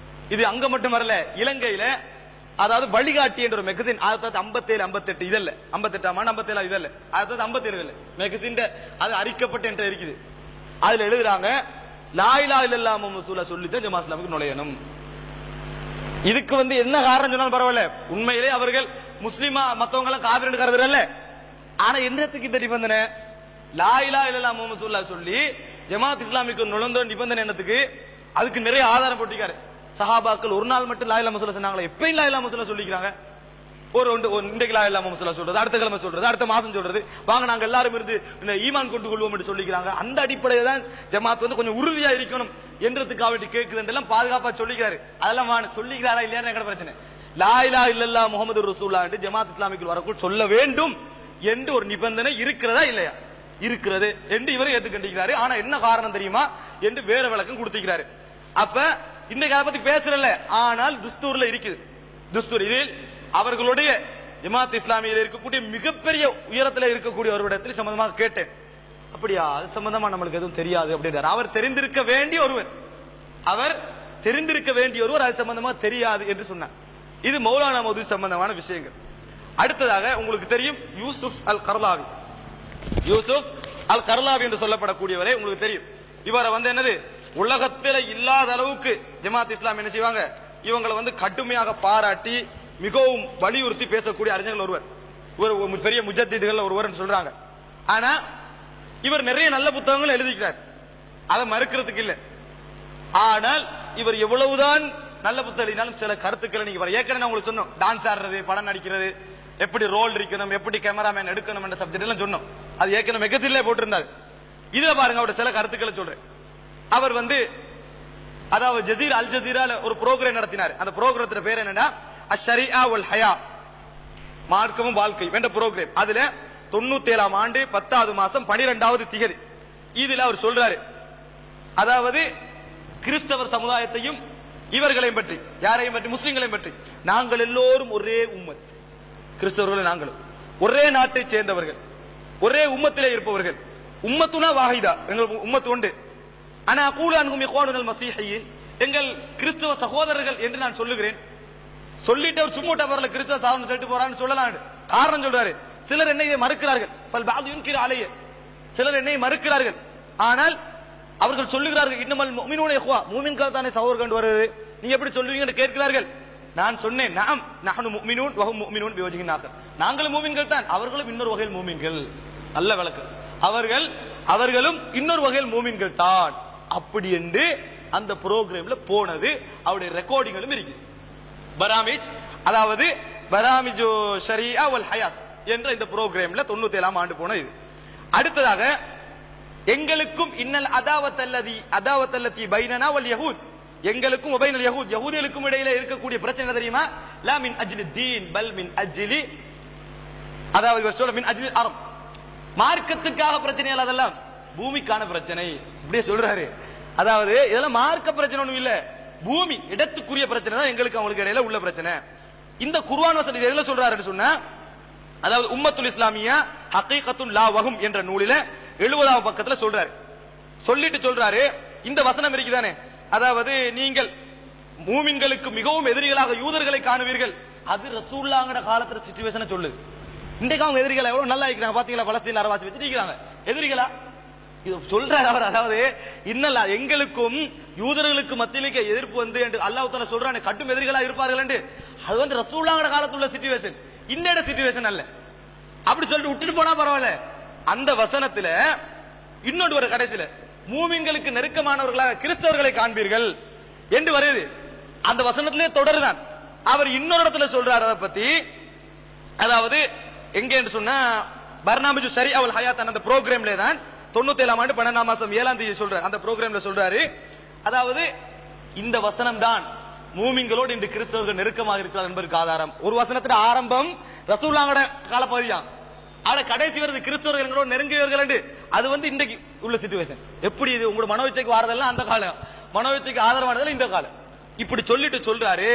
இது அங்க மட்டும் வரல, இலங்கையில அதாவது வழிகாட்டி என்ற ஒரு மெகசின் 1957-58 இதல்ல, 58ஆம் ஆண்டு 57 இதல்ல, 1957 மெகசின் அது அறிக்கப்பட்ட என்ற இருக்குது. அதுல எழுதுறாங்க, லா இலாஹ இல்லல்லாஹ் முஹம்மது ரசூலுல்லாஹ் சொல்லித்தான் ஜமாத் இஸ்லாமுக்கு நுழையணும். இதுக்கு வந்து என்ன காரணம் சொன்னாலும் பரவாயில்ல, உண்மையிலே அவர்கள் முஸ்லிமா மத்தவங்க எல்லாம் காபிர் கருதுறல்ல. ஆனா என்னத்துக்கு இந்த நிபந்தனை? லா இலாஹ இல்லல்லாஹ் முஹம்மது ரசூலுல்லாஹ் சொல்லி ஜமாத் இஸ்லாமிக்கு நுழைந்த நிபந்தனை என்னத்துக்கு? அதுக்கு நிறைய ஆதாரம் போட்டிருக்காரு. சஹாபாக்கள் ஒரு நாள் மட்டும் லா இலாஹ இல்லல்லாஹ் சொன்னாங்களா? எப்பயும் லா இலாஹ இல்லல்லாஹ் சொல்லிக்கிறாங்க. ஒரு இன்றைக்கு லா இலாஹ இல்லல்லாஹ் சொல்றது, அடுத்த கிழமை சொல்றது, அடுத்த மாசம் சொல்றது, வாங்க நாங்க எல்லாரும் இருந்து இந்த ஈமான் கொண்டு கொள்வோம் என்று சொல்லிக்கிறாங்க. அந்த அடிப்படையில் தான் ஜமாத் வந்து கொஞ்சம் உறுதியா இருக்கணும் என்றதுக்காக வேண்டி கேட்குது எல்லாம் பாதுகாப்பா சொல்லிக்கிறாரு. அதெல்லாம் சொல்லிக்கிறாரா இல்லையான்னு எங்க பிரச்சனை. லா இலாஹ இல்லல்லாஹ் முஹம்மது ரசூலுல்லாஹ் என்று ஜமாத் இஸ்லாமிக்கு வரக்குள் சொல்ல வேண்டும் என்று ஒரு நிபந்தனை இருக்கிறதா இல்லையா? இருக்கிறது என்று இவரை ஏற்றுக்கொண்டிருக்கிறாரு. ஆனா என்ன காரணம் தெரியுமா என்று வேற விளக்கம் கொடுத்திருக்கிறாரு. அப்ப இன்னைக்கு அதை பத்தி பேசுறல, ஆனால் துஸ்தூர்ல இருக்குது. துஸ்தூர் இதில் அவர்களுடைய ஜமாத் இஸ்லாமியில் இருக்கக்கூடிய மிகப்பெரிய உயரத்தில் இருக்கக்கூடிய ஒரு இடத்தில் சம்பந்தமாக கேட்டேன். அப்படியா, அது சம்பந்தமா நம்மளுக்கு எதுவும் தெரியாது அப்படின்றார். அவர் தெரிந்திருக்க வேண்டிய ஒருவர், அது சம்பந்தமா தெரியாது என்று சொன்னார். இது மௌலானா மௌதூதி சம்பந்தமான விஷயங்கள். அடுத்ததாக உங்களுக்கு தெரியும் யூசுப் அல் கர்லாவி. யூசுப் அல் கர்லாவி என்று சொல்லப்படக்கூடியவரை உங்களுக்கு தெரியும். இவரை என்னது உலகத்தில் இல்லாத அளவுக்கு ஜமாத் இஸ்லாம் என்ன செய்வாங்க, இவங்களை கடுமையாக பாராட்டி மிகவும் வலியுறுத்தி பேசக்கூடிய அறிஞர்கள் ஒருவர், ஒரு பெரிய முஜத்திதுகள் ஒருவர் சொல்றாங்க. ஆனா இவர் நிறைய நல்ல புத்தகங்கள் எழுதிக்கிறார், அதை மறுக்கிறதுக்கு இல்ல. ஆனால் இவர் எவ்வளவுதான் நல்ல புத்தகம் எழுதினாலும் சில கருத்துக்களை நீங்க ஏற்கனவே உங்களுக்கு சொன்னோம், டான்ஸ் ஆடுறது, படம் நடிக்கிறது, எப்படி ரோல் இருக்கணும், எப்படி கேமராமேன் எடுக்கணும் என்ற சப்ஜெக்ட் எல்லாம் சொன்னோம். அது ஏற்கனவே மெகசின்ல போட்டிருந்தாரு. இதுல பாருங்க அவருடைய சில கருத்துக்களை சொல்றேன். அவர் அதாவது ஜசீர் அல் ஜசீரால ஒரு புரோகிராம் நடத்தினார். அந்த புரோகிராமத்தோட பேர் என்னன்னா அஷ்ஷரியா வல் ஹயா, மார்க்கமும் வாழ்க்கை என்ற புரோகிராம். அதுல 97ஆம் ஆண்டு 10வது மாசம் 12வது திகதி இதுல அவர் சொல்றாரு, அதாவது கிறிஸ்தவர் சமுதாயத்தையும் இவர்களையும் பற்றி, யாரையும் பற்றி, முஸ்லிம்களையும் பற்றி, நாங்கள் எல்லோரும் ஒரே உம்மத், கிறிஸ்தவர்கள் நாங்களும் ஒரே நாட்டை சேர்ந்தவர்கள், ஒரே உம்மத்திலே இருப்பவர்கள், உம்மத்துனா வாஹிதா, எங்கள் உம்மத்து உண்டு. ஆனா கூலான்கும் இக்வானுல் மஸீஹியின், எங்கள் கிறிஸ்தவ சகோதரர்கள் என்று நான் சொல்லுகிறேன். சொல்லிட்டு அவர் சும்மா அவர்ல கிறிஸ்தவ சாதனம் சொல்லிட்டு போறான்னு சொல்லலாம். காரணம் சொல்றாரு, சிலர் என்னை மறுக்கிறார்கள், சிலர் என்னை மறுக்கிறார்கள். ஆனால் அவர்கள் சொல்லுகிறார்கள் இன்னமல் முஃமினூன இக்வா, மூமின்கள் தானே சகோதரர்கள் வருது, நீங்க எப்படி சொல்லுவீங்கன்னு கேட்கிறார்கள். நான் சொன்னேன், நஅம் நஹ்னு முஃமினூன் வ ஹும் முஃமினூன் பிவஜ்ஹின் ஆகர், நாங்களும் மூமின்கள் தான், அவர்களும் இன்னொரு வகையில் மூமின்கள். நல்ல விளக்கம், அவர்களும் இன்னொரு வகையில் மூமின்கள் தான். அப்படி என்று அந்த புரோகிராம்ல போனது, அவருடைய ரெக்கார்டிங்களும் இருக்கு. பராமிஜ், அதாவது பராமிஜ் ஷரியா வல் ஹயாத் என்ற இந்த புரோகிராம்ல 97ஆம் ஆண்டு போன இது. அடுத்ததாக எங்களுக்கும் இன்னல் அதாவத்தல்லதி பைனனா வல் யஹூத், எங்களுக்கும் வபைனல் யஹூத், யஹூதிகளுக்கும் இடையில இருக்கக்கூடிய பிரச்சனை தெரியுமா, லா மின் அஜ்லி தீன் பல் மின் அஜ்லி, அதாவது சொல்ல மின் அஜ்லி அரப், மார்க்கத்துக்காக பிரச்சனை இல்ல, அதெல்லாம் பூமிக்கான பிரச்சனை. இப்படியே சொல்றாரு. அதாவது இதெல்லாம் மார்க்க பிரச்சனை ஒண்ணும் இல்ல, பூமி இடத்துக்குரிய பிரச்சனை தான் எங்களுக்கு அவங்களுக்கு இடையில உள்ள பிரச்சனை. இந்த குர்ஆன் வசனம் எதுல சொல்றாருன்னு சொன்னா, அதாவது உம்மத்துல் இஸ்லாமியா ஹகீகத்துன் லா வஹும் என்ற நூலில 70வது பக்கத்துல சொல்றாரு. சொல்லிட்டு சொல்றாரு, இந்த வசனம் இருக்குதானே, அதாவது நீங்கள் மூமின்களுக்கு மிகவும் எதிரிகளாக யூதர்களை காணுவீர்கள், அது ரசூலுல்லாஹ்ங்கட காலத்துல சிச்சுவேஷனை சொல்லுது. இன்றைக்கு அவங்க எதிரிகளா எவ்வளவு நல்லா இருக்கிறாங்க பாத்தீங்களா, பலஸ்தீன் அரவாசி வச்சு இருக்கிறாங்க எதிரிகளா, இது சொல்றாரு அவர். அதாவது இன்னல்ல எங்களுக்கும் யூதர்களுக்கு மத்தியிலே எதிர்ப்பு என்று அல்லாஹ் தஆலா சொல்றானே, கடும் எதிரிகளா இருப்பார்கள் என்று, அது ரசூலுல்லாஹ்ங்கட காலத்துல உள்ள சிச்சுவேஷன், இன்னைய சிச்சுவேஷன் அல்ல. அப்படி சொல்லிட்டு விட்டுட்டு போனா பரவாயில்ல. அந்த வசனத்துல இன்னொரு ஒரு கடைசியில மூமின்களுக்கு நெருக்கமானவர்களாக கிறிஸ்தவர்களை காண்பீர்கள் என்று வருது. அந்த வசனத்திலே தொடருதான். அவர் இன்னொரு இடத்துல சொல்றாரு அதை பத்தி, அதாவது எங்க என்று சொன்னா பர்னாமிஜ் ஷரியா வல் ஹயாத் அந்த புரோகிராம்ல தான் 97ஆம் ஆண்டு 12ஆம் மாசம் 7ஆம் தேதி சொல்றாரு. அந்த புரோகிராம்ல சொல்றாரு, அதாவது இந்த வசனம் தான் மூமின்களோடு இந்த கிறிஸ்தவர்கள் நெருக்கமாக இருக்கிறார் என்பதற்கு ஆதாரம். ஒரு வசனத்தின் ஆரம்பம் ரசூலுல்லாஹ்ங்கட காலப்பகுதியா, ஆனா கடைசி வருது கிறிஸ்தவர்களோடு நெருங்கியவர்கள் என்று. அது இன்றைக்கு உள்ள சிச்சுவேஷன். எப்படி இது உங்களோட மனோவிச்சைக்கு வாரதெல்லாம் அந்த காலம், மனோவிச்சைக்கு ஆதரவானதெல்லாம் இந்த காலம். இப்படி சொல்லிட்டு சொல்றாரு,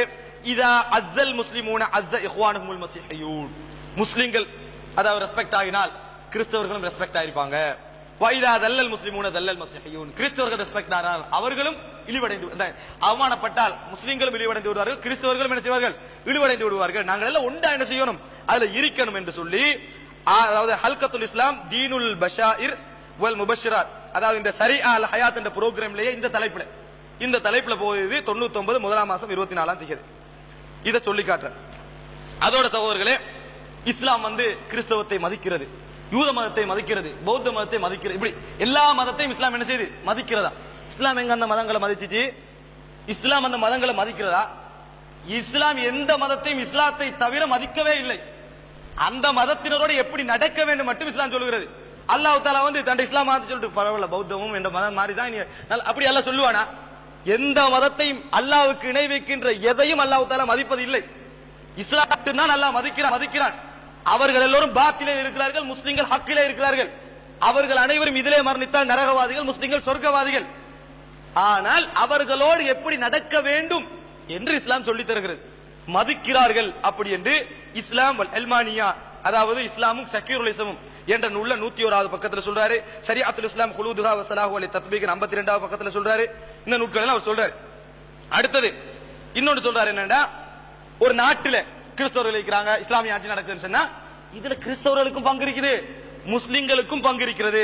இதா அஸ்ஸல் முஸ்லிமூன அஸ்ஸ இஹ்வானுஹுல் மஸீஹியூன், முஸ்லிம்கள் அதாவது ரெஸ்பெக்ட் ஆகினால் கிறிஸ்தவர்களும் ரெஸ்பெக்ட் ஆயிருப்பாங்க. வைதா தல்லல் முஸ்லிமூன தல்லல் மஸீஹியூன், கிறிஸ்தவர்கள் ரெஸ்பெக்ட் ஆனார் அவர்களும் இழிவடைந்து, அவமானப்பட்டால் முஸ்லிம்களும் இழிவடைந்து விடுவார்கள், கிறிஸ்தவர்களும் என்ன செய்வார்கள், இழிவடைந்து விடுவார்கள். நாங்கள் எல்லாம் ஒன்றா என்ன செய்யணும், அதுல இருக்கணும் என்று சொல்லி, அதாவது ஹல்கத்துல் இஸ்லாம் தீனுல் பஷாயிர் வல் முபஷ்ஷிராத், அதாவது இந்த ஷரியா அல் ஹயாத் என்ற புரோகிராம்லயே இந்த தலைப்புல போகுது. 99 முதலாம் மாசம் 24ஆம் தேதி இத சொல்லி காட்டுறேன். அதோட சகோதரர்களே, இஸ்லாம் கிறிஸ்தவத்தை மதிக்கிறது, யூத மதத்தை மதிக்கிறது, பௌத்த மதத்தை மதிக்கிறது, இப்படி எல்லா மதத்தையும் இஸ்லாம் என்ன செய்யுது, மதிக்கிறதா. இஸ்லாம் எங்க அந்த மதங்களை மதிச்சிச்சு, இஸ்லாம் அந்த மதங்களை மதிக்கிறதா? இஸ்லாம் எந்த மதத்தையும் இஸ்லாத்தை தவிர மதிக்கவே இல்லை. அந்த மதத்தினரோடு எப்படி நடக்க வேண்டும் மட்டும் இஸ்லாம் சொல்லுகிறது. அல்லாஹ் தஆலா தன் இஸ்லாம் மதத்தை சொல்லிட்டு பரவாயில்ல பௌத்தமும் என்ற மதம் மாதிரி தான் அப்படி அல்லாஹ் சொல்லுவானா? எந்த மதத்தையும் அல்லாஹ்வுக்கு இணை வைக்கின்ற எதையும் அல்லாஹ் தஆலா மதிப்பது இல்லை. இஸ்லாம் மட்டும்தான் அல்லாஹ் மதிக்கிறான். அவர்கள் எல்லோரும் பாத்திலே இருக்கிறார்கள், முஸ்லிம்கள் ஹக்கிலே இருக்கிறார்கள். அவர்கள் அனைவரும் இதிலே மரணித்தால் நரகவாதிகள், முஸ்லிம்கள் சொர்க்கவாதிகள். ஆனால் அவர்களோடு எப்படி நடக்க வேண்டும் என்று இஸ்லாம் சொல்லி தருகிறது. மதிக்கிறார்கள் அப்படி என்று இஸ்லாம் வல் அல்மானியா, அதாவது இஸ்லாமும் செக்யூரலிசமும் என்ற நூல்ல 101வது பக்கத்துல சொல்றாரு. ஷரியத்துல் இஸ்லாம் ஹுலூதுஹா வ ஸலாஹு அலைஹி தத்பீக் 52வது பக்கத்துல சொல்றாரு. இந்த நூல்கள் எல்லாம் அவர் சொல்றாரு. அடுத்தது இன்னொன்று சொல்றாரு என்னன்னா, ஒரு நாட்டில கிறிஸ்தவர்கள் இருக்கிறாங்க, இஸ்லாமிய ஆட்சி நடக்குதுன்னு சொன்னா இதுல கிறிஸ்தவர்களுக்கும் பங்கு இருக்குது, முஸ்லிம்களுக்கும் பங்கு இருக்கிறது.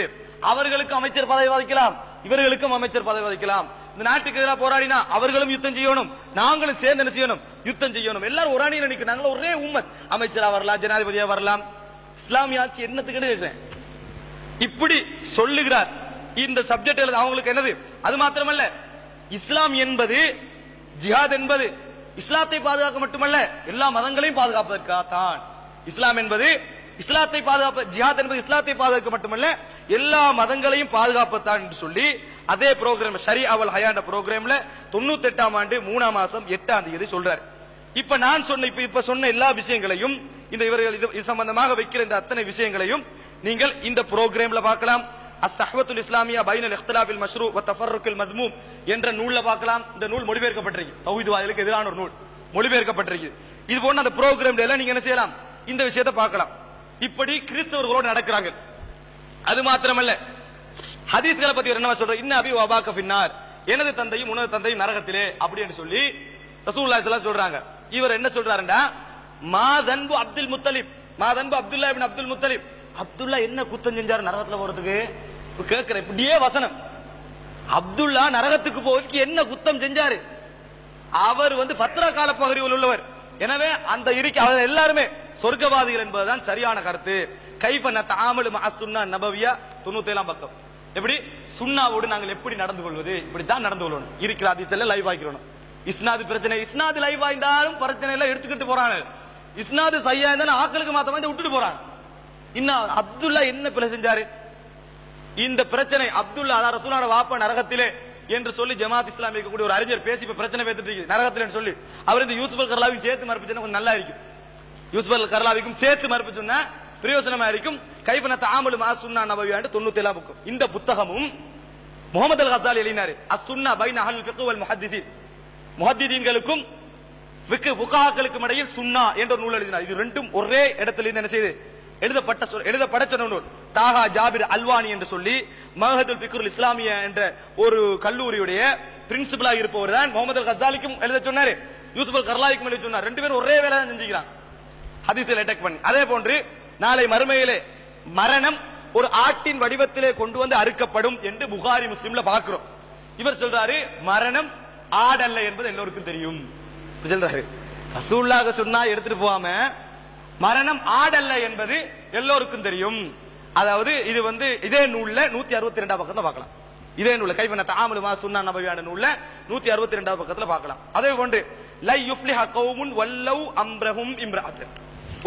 அவர்களுக்கும் அமைச்சர் பதவி வகிக்கலாம், இவர்களுக்கும் அமைச்சர் பதவி வகிக்கலாம். இந்த நாட்டுக்கு எதிராக போராடினா அவர்களும் யுத்தம் செய்யணும், நாங்களும் சேர்ந்து என்ன செய்யணும், யுத்தம் செய்யணும். எல்லாரும் ஒரு அணியில் நிற்க, நாங்களும் ஒரே உம்மத், அமைச்சரா வரலாம், ஜனாதிபதியா வரலாம். இஸ்லாமிய ஆட்சி என்னத்துக்கு கேட்கிறேன். இப்படி சொல்லுகிறார். இந்த சப்ஜெக்ட் அவங்களுக்கு என்னது? அது மாத்திரமல்ல, இஸ்லாம் என்பது, ஜிஹாத் என்பது இஸ்லாத்தை பாதுகாக்க மட்டுமல்ல, எல்லா மதங்களையும் பாதுகாப்பதற்காகத்தான். இஸ்லாம் என்பது இஸ்லாத்தை பாதுகாப்பு, ஜிஹாத் என்பது இஸ்லாத்தை பாதுகாக்க மட்டுமல்ல எல்லா மதங்களையும் பாதுகாப்பத்தான் என்று சொல்லி அதே ப்ரோக்ராம் ஷரியா வல் ஹயா என்ற ப்ரோக்ராம்ல 98ஆம் ஆண்டு 3ஆம் மாசம் 8ஆம் தேதி சொல்றார். இப்ப நான் சொன்ன எல்லா விஷயங்களையும், இந்த இவர்கள் இது சம்பந்தமாக வைக்கிற இந்த அத்தனை விஷயங்களையும் நீங்கள் இந்த ப்ரோக்ராம்ல பார்க்கலாம். அஸ்ஸஹ்வத்துல் இஸ்லாமியா பைனல் இக்திலாஃபில் மஷ்ரூ வ தஃபர்ருக்கில் மஸ்மூம் என்ற நூல்ல பார்க்கலாம். இந்த நூல் மொழிபெயர்க்கப்பட்டிருக்கு, தௌஹீத்வாதிகளுக்கு எதிரான ஒரு நூல் மொழிபெயர்க்கப்பட்டிருக்கு. இது போன்ற அந்த ப்ரோக்ராம்ல எல்லாம் நீங்க என்ன செய்யலாம், இந்த விஷயத்தை பார்க்கலாம். இப்படி கிறிஸ்தவர்களோடு நடக்கிறாங்க. அது மாத்திரமல்ல, ஹதீஸ்களை பத்தி என்ன சொல்ற, இன்ன அபி வபாக ஃபின்னார், எனது தந்தையும் உனது தந்தையும் நரகத்திலே அப்படின்னு சொல்லி ரசூலுல்லாஹி ஸல்லல்லாஹு அலைஹி சொல்றாங்க. இவர் என்ன சொல்றாருன்னா, மாதன்பு அப்துல் முத்தலிப், மாதன்பு அப்துல்லா இப்னு அப்துல் முத்தலிப், அப்துல்லா என்ன குத்தம் செஞ்சாரு நரகத்துல போறதுக்கு கேட்கிற இப்படியே வசனம். அப்துல்லா நரகத்துக்கு போவதற்கு என்ன குத்தம் செஞ்சாரு? அவர் பத்ரா கால பகுதியில் உள்ளவர். எனவே அந்த அவர் எல்லாருமே சொர்க்கவாதிகள் என்பதுதான் சரியான கருத்து. கைஃப நதஆமலு மஅ சுன்னா நபவியா 97ஆம் பக்கம். எப்படி சுன்னாவோடு நாங்கள் எப்படி நடந்து கொள்வது, இப்படித்தான் நடந்து கொள்ளணும். இருக்கிற ஹதீஸ் எல்லாம் லைவ் ஆக்கிரணும். இஸ்னாது பிரச்சனை, இஸ்னாது லைவ் ஆயிருந்தாலும் பிரச்சனை எல்லாம் எடுத்துக்கிட்டு போறாங்க. இஸ்னாது சையா இருந்தா ஆக்களுக்கு மாத்தமா விட்டுட்டு போறாங்க. இன்னும் அப்துல்லா என்ன பிழை செஞ்சாரு? இந்த பிரச்சனை அப்துல்லா ரசூலோட வாப்பா நரகத்திலே என்று சொல்லி ஜமாத் இஸ்லாமிய கூடிய ஒரு அறிஞர் பேசி இப்ப பிரச்சனை பேசிட்டு இருக்கு நரகத்திலே சொல்லி. அவர் இந்த யூசுப் அல் கர்லாவி சேர்த்து மறுப்பு கொஞ்சம் நல்லா இருக்கும். யூசுப் அல் கர்லாவிக்கும் சேர்த்து மறுப்பு சொன்னா பிரயோசனமா இருக்கும். கைஃப நதஆமலு மஅ சுன்னா நபவியா 97ஆம் பக்கம். இந்த புத்தகமும் முஹம்மது அல் கஸாலி எழுதினாரு, அஸ்-சுன்னா பைன அஹ்லுல் ஃபிக்ஹ் வல் முஹத்திதீன், முஹத்திதீன்களுக்கும் ஃபிக்ஹ் ஃபுகஹாக்களுக்கும் இடையில் சுன்னா என்ற நூல் எழுதினார். இது ரெண்டும் ஒரே இடத்துல இருந்து என்ன செய்து எழுதப்பட்ட நூல். தாஹா ஜாபிர் அல்வானி என்று சொல்லி மஹதுல் ஃபிக்ஹுல் இஸ்லாமியா என்ற ஒரு கல்லூரியுடைய பிரின்சிபலா இருப்பவர் தான் முஹம்மது அல் கஸாலிக்கும் எழுத சொன்னாரு, யூசுப் அல் கர்லாவிக்கும் எழுத சொன்னார். ரெண்டு பேரும் ஒரே வேலை தான் செஞ்சுக்கிறாங்க, ஹதீஸில் அட்டாக் பண்ணி. அதே போன்று நாளை மறுமையிலே மரணம் ஒரு ஆட்டின் வடிவத்திலே கொண்டு வந்து அறுக்கப்படும் என்று புகாரி முஸ்லிம்ல பார்க்கிறோம். இவர் சொல்றாரு மரணம் ஆடல்ல என்பது எல்லோருக்கும் தெரியும் சொல்றாரு. ரசூலுல்லாஹ் சொன்னா எடுத்துட்டு போகாம மரணம் ஆடல்ல என்பது எல்லோருக்கும் தெரியும். அதாவது இது இதே நூல்ல 162ஆம் பக்கத்துல பார்க்கலாம். இதே நூல்ல கைஃப நதஆமலு மஅ சுன்னா நபவியான நூல்ல 162ஆம் பக்கத்துல பார்க்கலாம். அதே போன்று லை யுஃப்லிஹ கௌமுன் வல்லவ் அம்ரஹும் இம்ரஅத்,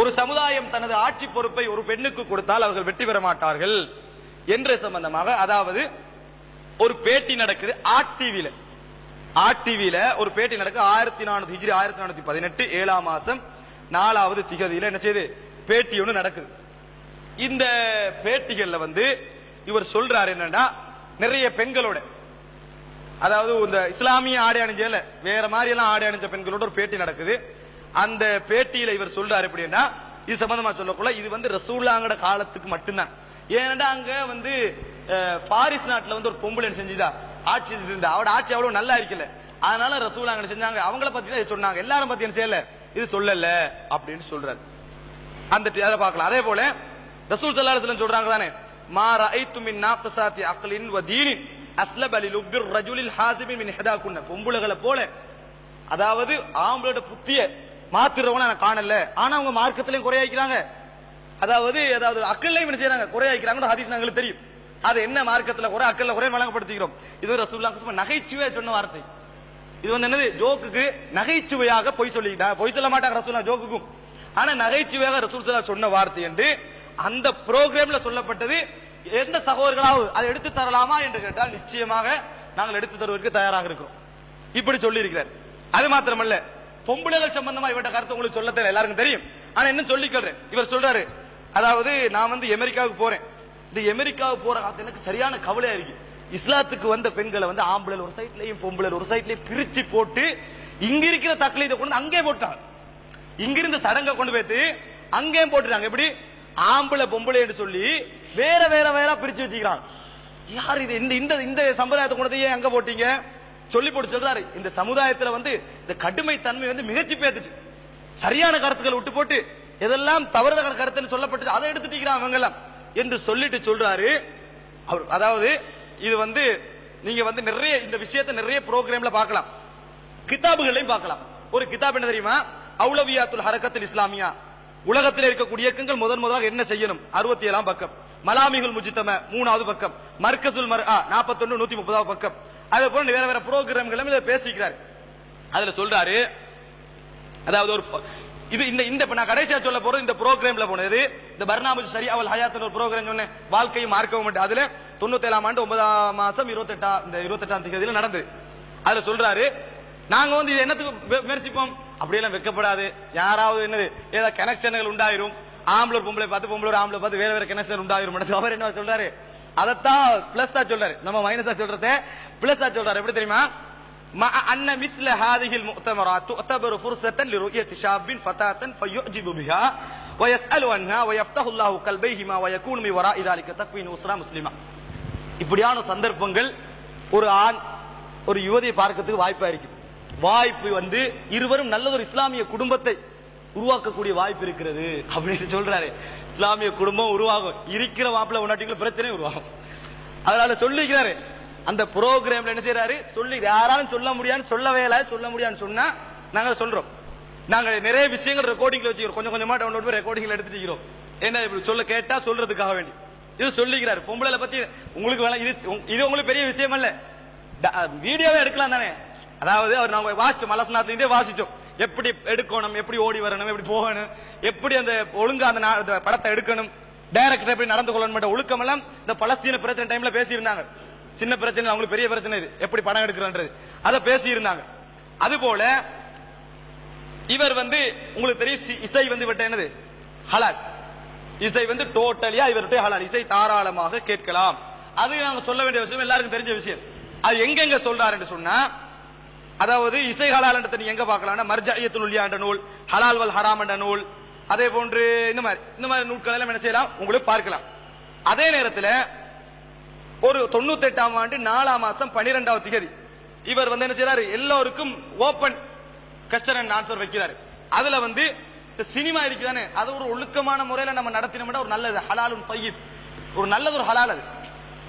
ஒரு சமுதாயம் தனது ஆட்சி பொறுப்பை ஒரு பெண்ணுக்கு கொடுத்தால் அவர்கள் வெற்றி பெற மாட்டார்கள் என்ற சம்பந்தமாக, அதாவது ஒரு பேட்டி நடக்குது ஆர்டிவில ஒரு பேட்டி நடக்கு 1400 ஹிஜ்ரி 1418 7ஆம் மாசம் 4வது திகதியில என்ன செய்து பேட்டி ஒன்று நடக்குது. இந்த பேட்டிகள்ல இவர் சொல்றாரு என்னன்னா, நிறைய பெண்களோட, அதாவது இந்த இஸ்லாமிய ஆடை அணிஞ்சல வேற மாதிரி எல்லாம் ஆடை அணிஞ்ச பெண்களோட ஒரு பேட்டி நடக்குது. அந்த பேட்டியில இவர் சொல்றாரு எப்படின்னா, இது சம்பந்தமா சொல்லக்குள்ள இது ரசூலுல்லாஹ்வோட காலத்துக்கு மட்டும்தான். ஏன்னா அங்க பாரிஸ் நாட்டுல ஒரு பொம்பளை செஞ்சுதா ஆட்சி இருந்தா, அவட ஆட்சி அவ்வளவு நல்லா இருக்கல, அதனால ரசூலுல்லாஹ் செஞ்சாங்க, அவங்கள பத்தி தான் சொன்னாங்க, எல்லாரும் பத்தி என்ன செய்யல இது சொல்லல அப்படின்னு சொல்றாரு. அந்த அதை பார்க்கலாம். அதே போல ரசூல் ஸல்லல்லாஹு அலைஹி வஸல்லம் சொல்றாங்க தானே, மா ரஅய்து மின் நாக்ஸாத்தி அக்லின் வ தீனின் அஸ்லப லிலுபிர் ரஜுலில் ஹாசிபின் மின் ஹதாகுன்ன, பொம்பளைகளை போல, அதாவது ஆம்பளோட புத்திய மாத்துறவங்க நான் காணல, ஆனா அவங்க மார்க்கத்திலையும் குறையாக்கிறாங்க, அதாவது அக்கல்லையும் என்ன செய்யறாங்க குறையாக்கிறாங்க. ஹதீஸ் நாங்களுக்கு தெரியும். அது என்ன மார்க்கத்துல குறை, அக்கல்ல குறை வழங்கப்படுத்திக்கிறோம். இது ரசூலுல்லாஹ் நகைச்சுவை சொன்ன வார்த்தை. இது என்னது, ஜோக்குக்கு நகைச்சுவையாக பொய் சொல்ல மாட்டாங்க ரசூலுல்லாஹ் ஜோக்குக்கும், ஆனா நகைச்சுவையாக ரசூல் ஸல்லல்லாஹு சொன்ன வார்த்தை என்று அந்த புரோகிராம்ல சொல்லப்பட்டது. எந்த சகோதரர்களாவது அதை எடுத்து தரலாமா என்று கேட்டால் நிச்சயமாக நாங்கள் எடுத்து தருவதற்கு தயாராக இருக்கிறோம், இப்படி சொல்லி இருக்கிறார். அது மாத்திரமல்ல, பொம்பளைகள் சம்பந்தமா இவட்ட கருத்து உங்களுக்கு சொல்ல தெரியல, எல்லாருக்கும் தெரியும், ஆனா என்ன சொல்லிக்கிறேன். இவர் சொல்றாரு, அதாவது நான் அமெரிக்காவுக்கு போறேன், இந்த அமெரிக்காவுக்கு போற எனக்கு சரியான கவலையா இருக்கு. இஸ்லாத்துக்கு வந்த பெண்களை ஆம்பளை ஒரு சைட்லயும் பொம்பளை ஒரு சைட்லயும் பிரிச்சு போட்டு இங்க இருக்கிற தக்லீதை கொண்டு அங்கே போட்டாங்க, இங்கிருந்த சடங்கை கொண்டு போய்த்து அங்கேயும் போட்டுட்டாங்க. எப்படி ஆம்பளை பொம்பளை என்று சொல்லி வேற வேற வேற பிரிச்சு வச்சுக்கிறாங்க. யார் இது, இந்த சம்பிரதாயத்தை கொண்டு அங்க போட்டீங்க சொல்லி போட்டு சொல்றாரு. இந்த சமுதாயத்துல இந்த கடுமை தன்மை மிகச்சி பேத்துச்சு. சரியான கருத்துக்களை விட்டு போட்டு எதெல்லாம் தவறான கருத்துன்னு சொல்லப்பட்டு அதை எடுத்துட்டு அவங்க எல்லாம் என்று சொல்லிட்டு சொல்றாரு அவர். அதாவது இது வந்து நீங்க வந்து நிறைய இந்த விஷயத்தை நிறைய ப்ரோக்ராம்ல பார்க்கலாம், கிதாபுகளையும் பார்க்கலாம். ஒரு கிதாப் என்ன தெரியுமா, அவுலவியாத்துல் ஹரக்கத்துல் இஸ்லாமியா, உலகத்தில் இருக்கக்கூடிய இயக்கங்கள் முதலாக என்ன செய்யணும், 67ஆம் பக்கம். மலாமிகுல் முஜ்தம 3வது பக்கம். மர்கசுல் மர்ஆ 41 130வது பக்கம். அதே போல வேற வேற ப்ரோக்ராம்களும் இத பேசிக்கிறார். அதுல சொல்றாரு, அதாவது ஒரு இது இந்த நான் கடைசியா சொல்ல போறது இந்த ப்ரோக்ராம்ல போனது இந்த பர்னாமஜ் ஷரியா வல் ஹயாத் ஒரு ப்ரோக்ராம் சொன்னேன், வாழ்க்கையும் மார்க்கவும். அதுல 97ஆம் ஆண்டு 9ஆம் மாசம் 28ஆம் தேதியில நடந்தது. அதுல சொல்றாரு, நாங்க வந்து இது என்னத்துக்கு விமர்சிப்போம், அப்படியெல்லாம் வெக்கப்படாது. யாராவது என்னது ஏதாவது கனெக்ஷன்கள் உண்டாயிரும், ஆம்பளூர் பொம்பளை பார்த்து பொம்பளூர் ஆம்பளை பார்த்து வேற வேற கனெக்ஷன் உண்டாயிரும். அவர் என்ன சொல்றாரு, அதத்தான் பிளஸ் தான் சொல்றாரு, நம்ம மைனஸா சொல்றத பிளஸ் தான் சொல்றாரு. எப்படி தெரியுமா, أن مثل هذه المؤتمرات تعتبر فرصة لرؤية شاب فتاة فيعجب بها ويسأل عنها ويفتح الله قلبيهما ويكون من وراء ذلك تكوين أسرة مسلمة. இப்படியான சந்தர்ப்பங்கள் ஒரு ஆண் ஒரு யுவதியை பார்க்கிறதுக்கு வாய்ப்பா இருக்கு. வாய்ப்பு வந்து இருவரும் நல்ல ஒரு இஸ்லாமிய குடும்பத்தை உருவாக்கக்கூடிய வாய்ப்பு இருக்கிறது அப்படின்னு சொல்றாரு. இஸ்லாமிய குடும்பம் உருவாகும், இருக்கிற மாப்பிள்ளை உன்னாட்டிக்குள்ள பிரச்சனை உருவாகும். அதனால சொல்லிக்கிறாரு. அந்த ப்ரோக்ராம்ல என்ன செய்யறாரு, சொல்லி யாராலும் சொல்ல முடியாது, சொல்லவே இல்லை, சொல்ல முடியாதுன்னு சொன்னா நாங்க சொல்றோம். நாங்க நிறைய விஷயங்கள் ரெக்கார்டிங்ல வச்சுக்கிறோம், கொஞ்சம் கொஞ்சமா டவுன்லோட் பண்ணி ரெக்கார்டிங்ல எடுத்துக்கிறோம். என்ன இப்படி சொல்ல கேட்டா சொல்றதுக்காக வேண்டி இது சொல்லிக்கிறாரு. பொம்பளை பத்தி உங்களுக்கு வேணா இது உங்களுக்கு பெரிய விஷயம் இல்ல, வீடியோவே எடுக்கலாம் தானே. அதாவது அவர் நாங்க வாசிச்சோம், மலசனாத்திலே வாசிச்சோம், எப்படி எடுக்கணும், எப்படி ஓடி வரணும், எப்படி போகணும், எப்படி அந்த ஒழுங்கா அந்த படத்தை எடுக்கணும், டைரக்டர் எப்படி நடந்து கொள்ளணும், ஒழுக்கம் எல்லாம் இந்த பலஸ்தீன பிரச்சனை டைம்ல பேசி இருந்தாங்க. சின்ன பிரச்சனை, அவங்களுக்கு பெரிய பிரச்சனை இது, எப்படி படம் எடுக்கிறது அதை பேசி இருந்தாங்க. அது போல இவர் வந்து உங்களுக்கு தெரியும், இசை வந்து விட்ட என்னது ஹலால், இசை வந்து டோட்டலியா இவருடைய ஹலால், இசை தாராளமாக கேட்கலாம். அது நாங்க சொல்ல வேண்டிய விஷயம், எல்லாருக்கும் தெரிஞ்ச விஷயம். அது எங்க சொல்றாரு என்று சொன்னா, அதாவது இசை ஹலால் என்ற நீங்க எங்க பார்க்கலாம், மர்ஜியத்துல் உல்யா என்ற நூல், ஹலால் வல் ஹராம் என்ற நூல், அதே போன்று இந்த மாதிரி நூல்கள் எல்லாம் என்ன செய்யலாம் உங்களுக்கு பார்க்கலாம். அதே நேரத்தில் ஒரு 98ஆம் ஆண்டு 4ஆம் மாசம் 12வது தேதி இவர் வந்து என்ன செய்யறாரு, எல்லோருக்கும் ஓபன் கொஸ்டின் அண்ட் ஆன்சர் வைக்கிறாரு. அதுல வந்து இந்த சினிமா இருக்குதானே, அது ஒரு ஒழுக்கமான முறையில நம்ம நடத்தினோம்னா ஒரு நல்லது, ஹலாலுன் தய்யிப், ஒரு நல்லது, ஒரு ஹலால். அது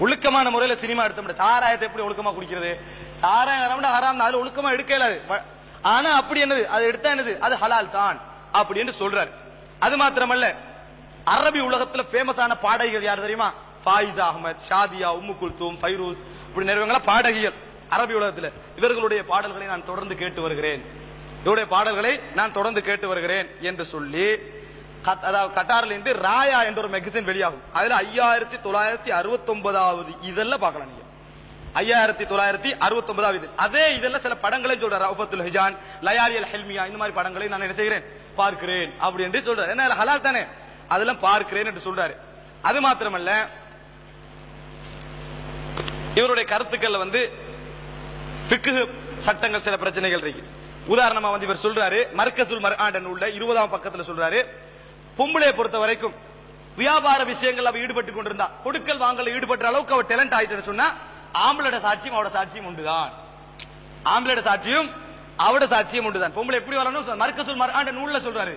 ஒழுக்கமான முறையில சினிமா எடுத்தோம்னா, சாராயத்தை எப்படி ஒழுக்கமா குடிக்கிறது, சாராயம் ஹராம், அதுல ஒழுக்கமா எடுக்கல. ஆனா அப்படி என்னது, அது எடுத்தா என்னது, அது ஹலால் தான் அப்படின்னு சொல்றாரு. அது மாத்திரமல்ல, அரபி உலகத்துல பேமஸான பாடகிகள் யார் தெரியுமா, ஃபாயிஸ் அஹ்மத், ஷாதியா, உம்மு குல்தூம், ஃபைரூஸ், இப்படி நிறைய பாடகிகள் அரபி உலகத்தில். இவர்களுடைய பாடல்களை நான் தொடர்ந்து கேட்டு வருகிறேன், இவருடைய பாடல்களை நான் தொடர்ந்து கேட்டு வருகிறேன் என்று சொல்லி, அதாவது கட்டாரில் இருந்து ராயா என்ற ஒரு மேகசின் வெளியாகும். அதுல 5969வது இதெல்லாம் பார்க்கலாம் நீங்க, 5969வது. அதே இதெல்லாம் சில படங்களை சொல்றாரு, ரவுஃபத்துல் ஹிஜான், லயாலி அல் ஹில்மியா, இந்த மாதிரி படங்களை நான் என்ன செய்கிறேன், பார்க்கிறேன் அப்படி என்று சொல்றாரு. என்ன ஹலால் தானே, அதெல்லாம் பார்க்கிறேன் என்று சொல்றாரு. அது மாத்திரமல்ல, இவருடைய கருத்துக்கள் வந்து ஃபிக்ஹ் சட்டங்கள் சில பிரச்சனைகள் இருக்கு. உதாரணமா வந்து இவர் சொல்றாரு, மர்கசுல் மர்ஆ நூல்ல 20ஆம் பக்கத்துல சொல்றாரு, பொம்பளையை பொறுத்த வரைக்கும் வியாபார விஷயங்கள் அவ ஈடுபட்டு கொண்டிருந்தா, கொடுக்கல் வாங்கல ஈடுபட்ட அளவுக்கு அவ டேலண்ட் ஆயிட்டு சொன்னா, ஆம்பளோட சாட்சியும் அவட சாட்சியும் உண்டுதான், ஆம்பளோட சாட்சியும் அவட சாட்சியும் உண்டுதான். பொம்பளை எப்படி வரணும், மர்கசுல் மர்ஆ நூல்ல சொல்றாரு.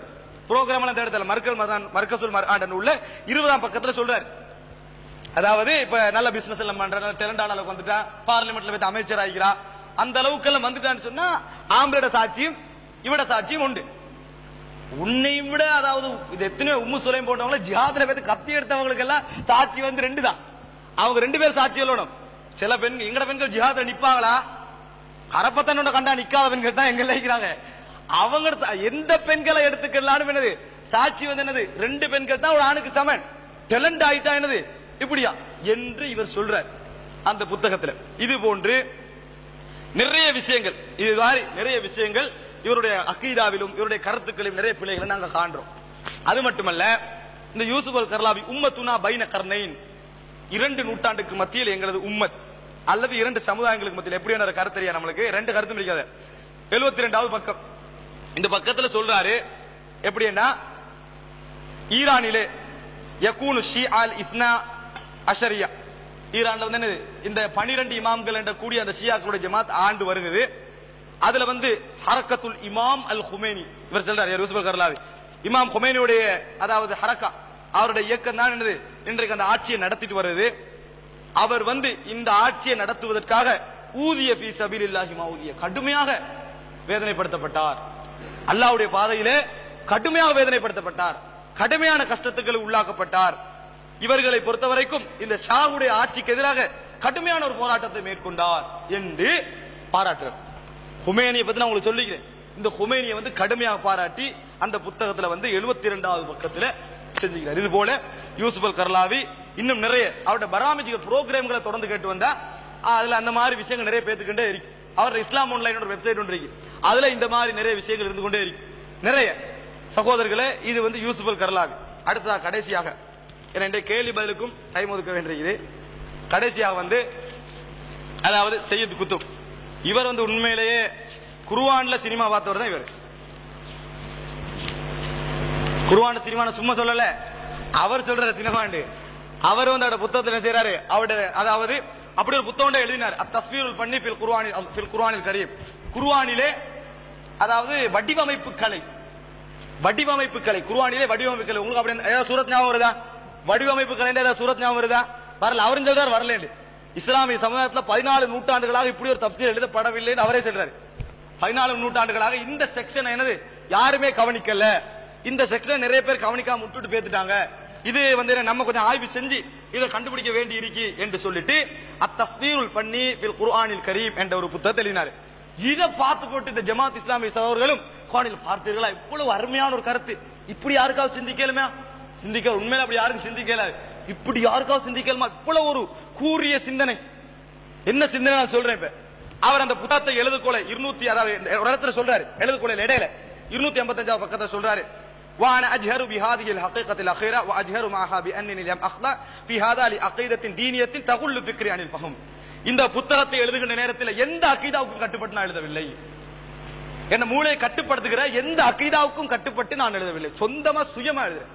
புரோகிராம் எல்லாம் தேடல, மர்கசுல் மர்ஆ நூல்ல 20ஆம் பக்கத்துல சொல்றாரு. அதாவது இப்ப நல்ல பிசினஸ் எல்லாம் பண்ற, நல்ல டேலண்டான அளவுக்கு வந்துட்டா, பார்லிமெண்ட்ல போய் அமைச்சர் ஆகிறா, அந்த அளவுக்கு எல்லாம் வந்துட்டான்னு சொன்னா ஆம்பளோட சாட்சியும் இவட சாட்சியும் உண்டு. உன்னையும் விட, அதாவது இது எத்தனையோ உம்மு சுலைம் போட்டவங்க ஜிஹாதுல போய் கத்தி எடுத்தவங்களுக்கு எல்லாம் சாட்சி வந்து 2 தான். அவங்க 2 பேர் சாட்சி சொல்லணும். சில பெண்கள், எங்கட பெண்கள் ஜிஹாதுல நிப்பாங்களா, கரப்பத்தனோட கண்டா நிக்காத பெண்கள் தான் எங்க இருக்கிறாங்க. அவங்க எந்த பெண்களை எடுத்துக்கலான்னு என்னது சாட்சி வந்து என்னது, 2 பெண்கள் தான் ஒரு ஆணுக்கு சமன், டேலண்ட் ஆயிட்டா என்னது இப்படியா என்று இவர் சொல்றார் அந்த புத்தகத்துல. இது போன்று நிறைய விஷயங்கள், இது மாதிரி நிறைய விஷயங்கள் இவருடைய அகீதாவிலும் இவருடைய கருத்துக்களிலும் நிறைய பிழைகளை நாங்கள் காண்றோம். அது மட்டுமல்ல, இந்த யூசுப் அல் கர்லாவி உம்மத்துனா பைன கர்னைன், 2 நூற்றாண்டுக்கு மத்தியில் எங்களது உம்மத் அல்லது 2 சமுதாயங்களுக்கு மத்தியில் எப்படியான கருத்தறியா, நம்மளுக்கு 2 கருத்தும் இருக்காது. 72வது பக்கம் இந்த பக்கத்துல சொல்றாரு, எப்படின்னா ஈரானிலே யகூனு ஷிஆல் இத்னா அஷரியா, ஈரான்ல வந்து இந்த 12 இமாம்கள் என்ற கூடிய அந்த ஷியாக்களுடைய ஜமாத் ஆண்டு வருகிறது. அதுல வந்து ஹரக்கத்துல் இமாம் அல் ஹுமைனி இவர் சொல்றாரு யூசுப் அல் கர்லாவி இமாம் ஹுமைனியுடைய அதாவது ஹரக்கா அவருடைய இயக்கம் தான் என்னது இன்றைக்கு அந்த ஆட்சியை நடத்திட்டு வருது. அவர் வந்து இந்த ஆட்சியை நடத்துவதற்காக ஊதிய ஃபீ சபீலில்லாஹி மௌதிய கடுமையாக வேதனைப்படுத்தப்பட்டார். அல்லாஹ்வுடைய பாதையிலே கடுமையாக வேதனைப்படுத்தப்பட்டார், கடுமையான கஷ்டத்துக்கு உள்ளாக்கப்பட்டார். இவர்களை பொறுத்தவரைக்கும் இந்த ஷாவுடைய ஆட்சிக்கு எதிராக கடுமையான ஒரு போராட்டத்தை மேற்கொண்டார் என்று பாராட்டுறார். ஹுமைனியை பத்தி நான் உங்களுக்கு சொல்லிக்கிறேன். இந்த ஹுமைனியை வந்து கடுமையாக பாராட்டி அந்த புத்தகத்துல வந்து 72வது பக்கத்துல செஞ்சுக்கிறார். இது போல யூசுப் அல் கர்லாவி இன்னும் நிறைய அவருடைய பராமரிக்க புரோகிராம்களை தொடர்ந்து கேட்டு வந்தா அதுல அந்த மாதிரி விஷயங்கள் நிறைய பேத்துக்கிட்டே இருக்கு. அவருடைய இஸ்லாம் ஆன்லைன் ஒரு வெப்சைட் ஒன்று இருக்கு, அதுல இந்த மாதிரி நிறைய விஷயங்கள் இருந்து கொண்டே இருக்கு. நிறைய சகோதரர்களே, இது வந்து யூசுப் அல் கர்லாவி. அடுத்ததாக கடைசியாக என்னுடைய கேள்வி பதிலுக்கும் டைம் ஒதுக்க வேண்டியது. கடைசியாக வந்து அதாவது சையத் குத்துப், இவர் வந்து உண்மையிலேயே குர்ஆன்ல சினிமா பார்த்தவர் தான். இவர் குர்ஆன் சினிமா சும்மா சொல்லல, அவர் சொல்ற சினிமாண்டு. அவர் வந்து அவருடைய புத்தகத்தில் என்ன செய்யறாரு, அவருடைய அதாவது அப்படி ஒரு புத்தகம் எழுதினார். அத்தஸ்வீருல் ஃபன்னி ஃபில் குர்ஆனில் கரீம். குர்ஆனிலே அதாவது வடிவமைப்பு கலை, வடிவமைப்பு கலை குர்ஆனிலே வடிவமைப்பு கலை. உங்களுக்கு அப்படி ஏதாவது சூரத் ஞாபகம் வருதா? வடிவமைப்பு கலை ஏதாவது சூரத் ஞாபகம் வருதா? வரல. அவரும் சொல்றாரு வரல. இஸ்லாமிய சமுதாயத்தில் 14 நூற்றாண்டுகளாக இப்படி ஒரு தப்சீர் எழுதப்படவில்லைன்னு அவரே சொல்றாரு. 14 நூற்றாண்டுகளாக இந்த செக்ஷன் என்னது யாருமே கவனிக்கல, இந்த செக்ஷன் நிறைய பேர் கவனிக்காம விட்டுட்டு பேத்துட்டாங்க. இது வந்து நம்ம கொஞ்சம் ஆய்வு செஞ்சு இதை கண்டுபிடிக்க வேண்டி இருக்கு என்று சொல்லிட்டு அத்தஸ்வீருல் ஃபன்னி ஃபில் குர்ஆனில் கரீம் என்ற ஒரு புத்தகத்தை எழுதினார். இதை பார்த்து போட்டு இந்த ஜமாத் இஸ்லாமிய சகோதரர்களும் குர்ஆனில் பார்த்தீர்களா இவ்வளவு அருமையான ஒரு கருத்து, இப்படி யாருக்காவது சிந்திக்கலுமா? சிந்திக்க உண்மையில அப்படி யாருக்கும் சிந்திக்கல, இப்படி யாருக்காவது சிந்திக்கலுமா? இவ்வளவு ஒரு கூரிய சிந்தனை. என்ன சிந்தனை நான் சொல்றேன். இப்ப அவர் அந்த புத்தகத்தை எழுதுகோல 200 அதாவது ஒரு இடத்துல சொல்றாரு, எழுதுகோல இடையில 255 பக்கத்துல சொல்றாரு, وانا اجهر بهذه الحقيقه الاخيره واجهر معها بانني لم اخضع في هذا لعقيده دينيه تغل فكري عن الفهم. இந்த புத்தகத்தை எழுதுகின்ற நேரத்தில் எந்த அகீதாவுக்கும் கட்டுப்பட்டு நான் எழுதவில்லை, என்ன மூளையை கட்டுப்படுத்துகிற எந்த அகீதாவுக்கும் கட்டுப்பட்டு நான் எழுதவில்லை, சொந்தமா சுயமா எழுதுறேன்.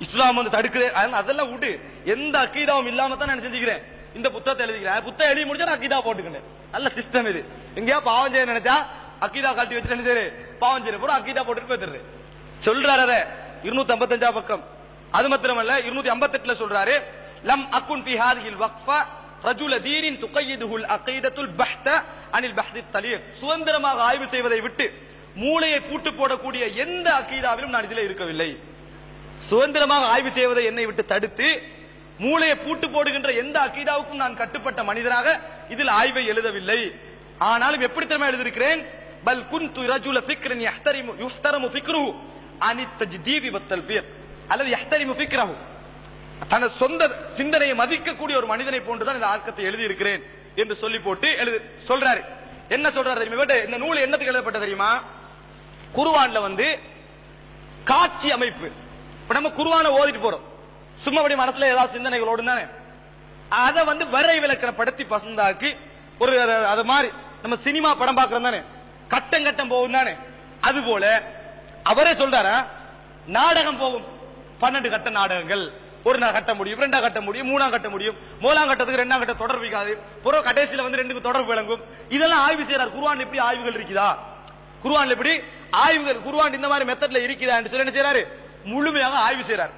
இஸ்லாம் வந்து தடுக்குது அதெல்லாம் விட்டு எந்த அகீதாவும் இல்லாம தான் நான் செஞ்சுக்கிறேன் இந்த புத்தகத்தை எழுதிக்கிறேன். புத்தகம் எழுதி முடிச்சா அகீதா போட்டுக்கிறேன். நல்ல சிஸ்டம் இது. எங்கேயா பாவம் செய்ய நினைச்சா அகீதா கழட்டி வச்சுட்டு என்ன செய்ய பாவம் செய்ய போற அகீதா போட்டுட்டு போயிடுறேன் சொல்றாரு. 255 பக்கம். அது மாத்திரமல்ல 258 சொல்றாரு, லம் அகுன் ஃபி ஹாதிஹில் வக்ஃபா ரஜுல தீனின் துகையிதுல் அகீதத்துல் பஹ்த அனில் பஹ்தித் தலீக். சுதந்திரமாக ஆய்வு செய்வதை விட்டு மூளையை பூட்டு போடக்கூடிய எந்த அகீதாவிலும் நான் இதில் இருக்கவில்லை. சுதந்திரமாக ஆய்வு செய்வதை என்னை விட்டு தடுத்து மூளையை பூட்டு போடுகின்ற எந்த அகீதாவுக்கும் நான் கட்டுப்பட்ட மனிதனாக இதில் ஆய்வை எழுதவில்லை. ஆனாலும் எப்படி தெரியுமா எழுதியிருக்கிறேன், பல் குன்து ரஜுல ஃபிக்ரன் யுஹ்தரமு ஃபிக்ருஹு அனித் தஜ்தீபி வத்தல்ஃபீக் அல்லது யஹ்தரிமு ஃபிக்ரஹு. தனது சொந்த சிந்தனையை மதிக்கக்கூடிய ஒரு மனிதனை போன்றுதான் இந்த ஆக்கத்தை எழுதி இருக்கிறேன் என்று சொல்லி போட்டு சொல்றாரு. என்ன சொல்றாரு தெரியுமா? இந்த நூல் என்னத்துக்கு எழுதப்பட்ட தெரியுமா? குர்ஆன்ல வந்து காட்சி அமைப்பு. இப்ப நம்ம குர்ஆனை ஓதிட்டு போறோம், சும்மா அப்படி மனசுல ஏதாவது சிந்தனைகளோடு தானே, அதை வந்து வரை விளக்கணப்படுத்தி பசந்தாக்கி ஒரு அது மாதிரி நம்ம சினிமா படம் பார்க்கறோம் தானே, கட்டம் கட்டம் போகும் தானே, அது போல அவரே சொல்றாரா நாடகம் போகும். 12 கட்ட நாடகங்கள், ஒரு கட்ட முடியும், 2 கட்ட முடியும், 3 கட்ட முடியும், 3 கட்டத்துக்கு 2 கட்ட தொடர்பு இருக்காது, புற கடைசியில வந்து 2க்கு தொடர்பு விளங்கும். இதெல்லாம் ஆய்வு செய்யறார். குர்ஆன் எப்படி ஆய்வுகள் இருக்குதா, குர்ஆன்ல எப்படி ஆய்வுகள், குர்ஆன் இந்த மாதிரி மெத்தட்ல இருக்குதா என்று சொல்லி என்ன செய்யறாரு, முழுமையாக ஆய்வு செய்யறார்.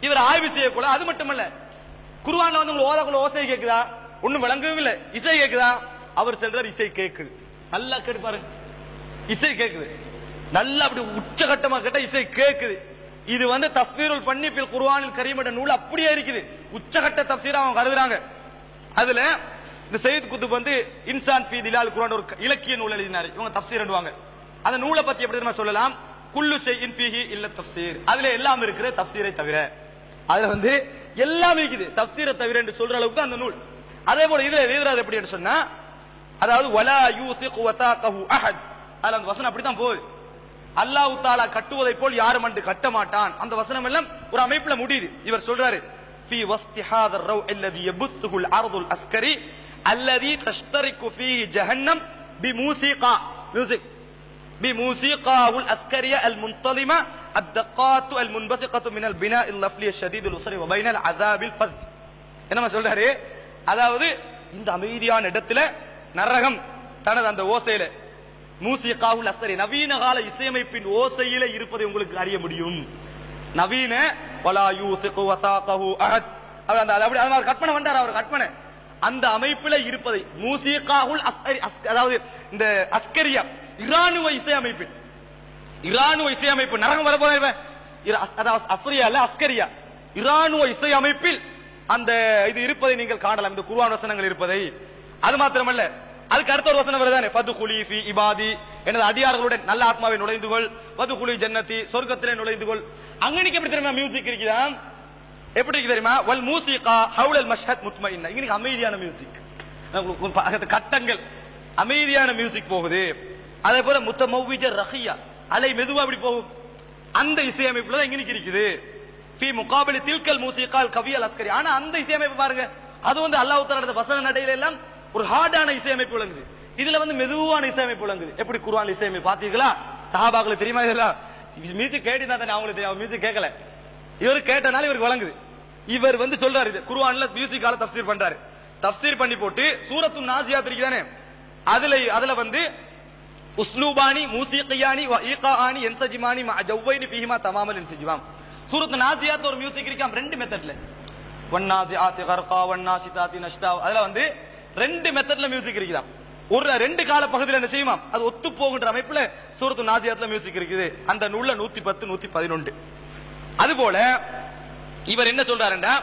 இவர் ஆய்வு செய்யக்கூட அது மட்டுமல்ல, குர்ஆன்ல வந்து உங்களுக்கு ஓதக்குள்ள ஓசை கேக்குதா, ஒண்ணும் விளங்கவே இல்லை, இசை கேக்குதா, அவர் சொல்றார் இசை கேக்குது. நல்லா கேட்டு பாருங்க, இசை கேக்குது, நல்லா அப்படி உச்சகட்டமா கேட்டா இசை கேக்குது. இது வந்து தஸ்வீருல் ஃபன்னி ஃபில் குர்ஆனில் கரீம் என்ற நூல் அப்படியே இருக்குது, உச்சகட்ட தப்சீரா அவங்க கருதுறாங்க. அதுல இந்த சையத் குத்துப் வந்து இன்சான் ஃபீ திலால் குர்ஆன் ஒரு இலக்கிய நூல் எழுதினாரு, இவங்க தப்சீர் எழுதுவாங்க. அந்த நூலை பத்தி எப்படி நம்ம சொல்லலாம், குல்லு ஷைஇன் ஃபீஹி இல்ல தஃப்சீர், அதுல எல்லாம் இருக்கிற தஃப்சீரை தவிர, அதுல வந்து எல்லாம் இருக்குது தஃப்சீரை தவிர என்று சொல்ற அளவுக்கு அந்த நூல். அதே போல இதுல எழுதுறது எப்படி என்று சொன்னா, அதாவது வலா யூசிகு வதாகஹு அஹத், அதுல அந்த வசனம் அப்படிதான் போகுது. அல்லாஹ் தஆலா கட்டுவதை போல் யாரும் அன்று கட்ட மாட்டான். அந்த வசனம் எல்லாம் ஒரு அமைப்புல முடியுது. இவர் சொல்றாரு, ஃபீ வஸ்தி ஹாதர் ரவ் அல்லதி யபுத்துல் அர்துல் அஸ்கரி அல்லதி தஷ்தரிகு ஃபீஹி ஜஹன்னம் பிமூசிகா, மியூசிக் بموسيقى العسكرية المنتظمة الدقات المنبثقة من البناء اللفلي الشديد الأسري وبين العذاب الفظ. என்னமா சொல்றாரு, அதாவது இந்த அமைதியான இடத்துல நரகம் தனது அந்த ஓசையில மூசிகாவுல் அஸ்ரி, நவீன கால இசையமைப்பின் ஓசையில இருப்பதை உங்களுக்கு அறிய முடியும். நவீன வலா யூசிகு வதாகஹு அஹத், அப்படி அவர் கற்பனை வந்தார். அவர் கற்பனை அந்த அமைப்பில இருப்பதை மூசிகாவுல் அஸ்ரி, அதாவது இந்த அஸ்கரியா இராணுவ இசையமைப்பு, இராணுவ இசையமைப்பு நரகம் வரப்போற அஸ்ரியா இல்ல அஸ்கரியா, இராணுவ இசையமைப்பில் அந்த இது இருப்பதை நீங்கள் காணலாம், இந்த குர்ஆன் வசனங்கள் இருப்பதை. அது மாத்திரமல்ல, அதுக்கு அடுத்த ஒரு வசனம் வருதானே, ஃபதுகுலி ஃபீ இபாதி, எனது அடியார்களுடன் நல்ல ஆத்மாவை நுழைந்து கொள், ஃபதுகுலி ஜன்னதி, சொர்க்கத்திலே நுழைந்து கொள். அங்கனிக்கு எப்படி தெரியுமா மியூசிக் இருக்குதா? எப்படி இருக்கு தெரியுமா? வல் மூசிகா ஹவுலல் மஷ்ஹத் முத்மஇன்னா, இங்க அமைதியான மியூசிக், கட்டங்கள் அமைதியான மியூசிக் போகுது. அதே போல முத்தமவ்விஜ ரஹியா, அலை மெதுவா அப்படி போகும். அந்த இசையமைப்புல தான் இங்க இருக்குது. ஃபீ முகாபிலி தில்கல் மூசிகால் கவியல் அஸ்கரி. ஆனா அந்த இசையமைப்பு பாருங்க, அது அல்லாஹ் தஆலா வசன நடையில எல்லாம் ஒரு ஹார்டான இசையமைப்பு விளங்குது. இதுல மெதுவான இசையமைப்பு விளங்குது. எப்படி குர்ஆன் இசையமைப்பு பாத்தீங்களா? சஹாபாக்களுக்கு தெரியுமா? இதெல்லாம் மியூசிக் கேட்டினா தானே அவங்களுக்கு தெரியும். மியூசிக் கேட்கல, இவர் கேட்டனால இவருக்கு வழங்குது. இவர் சொல்றாரு, இது குர்ஆன்ல மியூசிக்கால தஃப்சீர் பண்றாரு. தஃப்சீர் பண்ணி போட்டு சூரத்து நாசியாத் இருக்குதானே, அதுல உஸ்லூபானி மூசிகியானி வ ஈகாஆனி யன்சஜிமானி மஅ ஜவ்வைனி ஃபீஹிமா தமாமல் இன்சிஜிமாம். சூரத்து நாசியாத் ஒரு மியூசிக் இருக்காம் ரெண்டு மெத்தட்ல, வன்னாசிஆத்தி கர்கா வன்னாஷிதாத்தி நஷ்டா. அதுல ரெண்டு மெத்தட்ல மியூசிக் இருக்குதாம். ஒரு ரெண்டு கால பகுதியில் என்ன செய்யுமா, அது ஒத்து போகின்ற அமைப்புல சூரத்து நாசியாத்ல மியூசிக் இருக்குது. அந்த நூல்ல 110 111. அதுபோல இவர் என்ன சொல்றாருன்னா,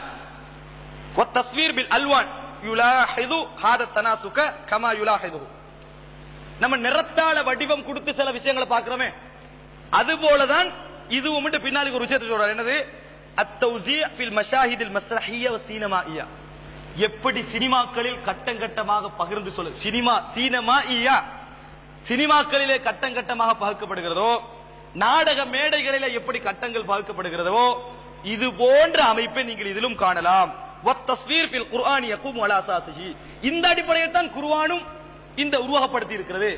வத்தஸ்வீர் பில் அல்வான் யுலாஹிது ஹாத தனாசுக கமா யுலாஹிது, நம்ம நிறத்தால வடிவம் கொடுத்து சில விஷயங்களை பார்க்கிறோமே, அது போலதான் இதுவும் பின்னாடி ஒரு விஷயத்தை சொல்றாரு. என்னது? அத்தௌஸீ ஃபில் மஷாஹிதில் மஸ்ரஹிய்ய வ சினிமாஇய்யா, எப்படி சினிமாக்களில் கட்டங்கட்டமாக பகிர்ந்து சொல்ல, சினிமாஇய்யா சினிமாக்களிலே கட்டங்கட்டமாக பகுக்கப்படுகிறதோ, நாடக மேடைகளிலே எப்படி கட்டங்கள் பகுக்கப்படுகிறதோ, இது போன்ற அமைப்பை நீங்கள் இதிலும் காணலாம். வத்தஸ்வீர் ஃபில் குர்ஆனி யகூமு அலா அஸாஸிஹி, இந்த அடிப்படையில் தான் குர்ஆனும் இந்த உருவகப்படுத்தி இருக்கிறது.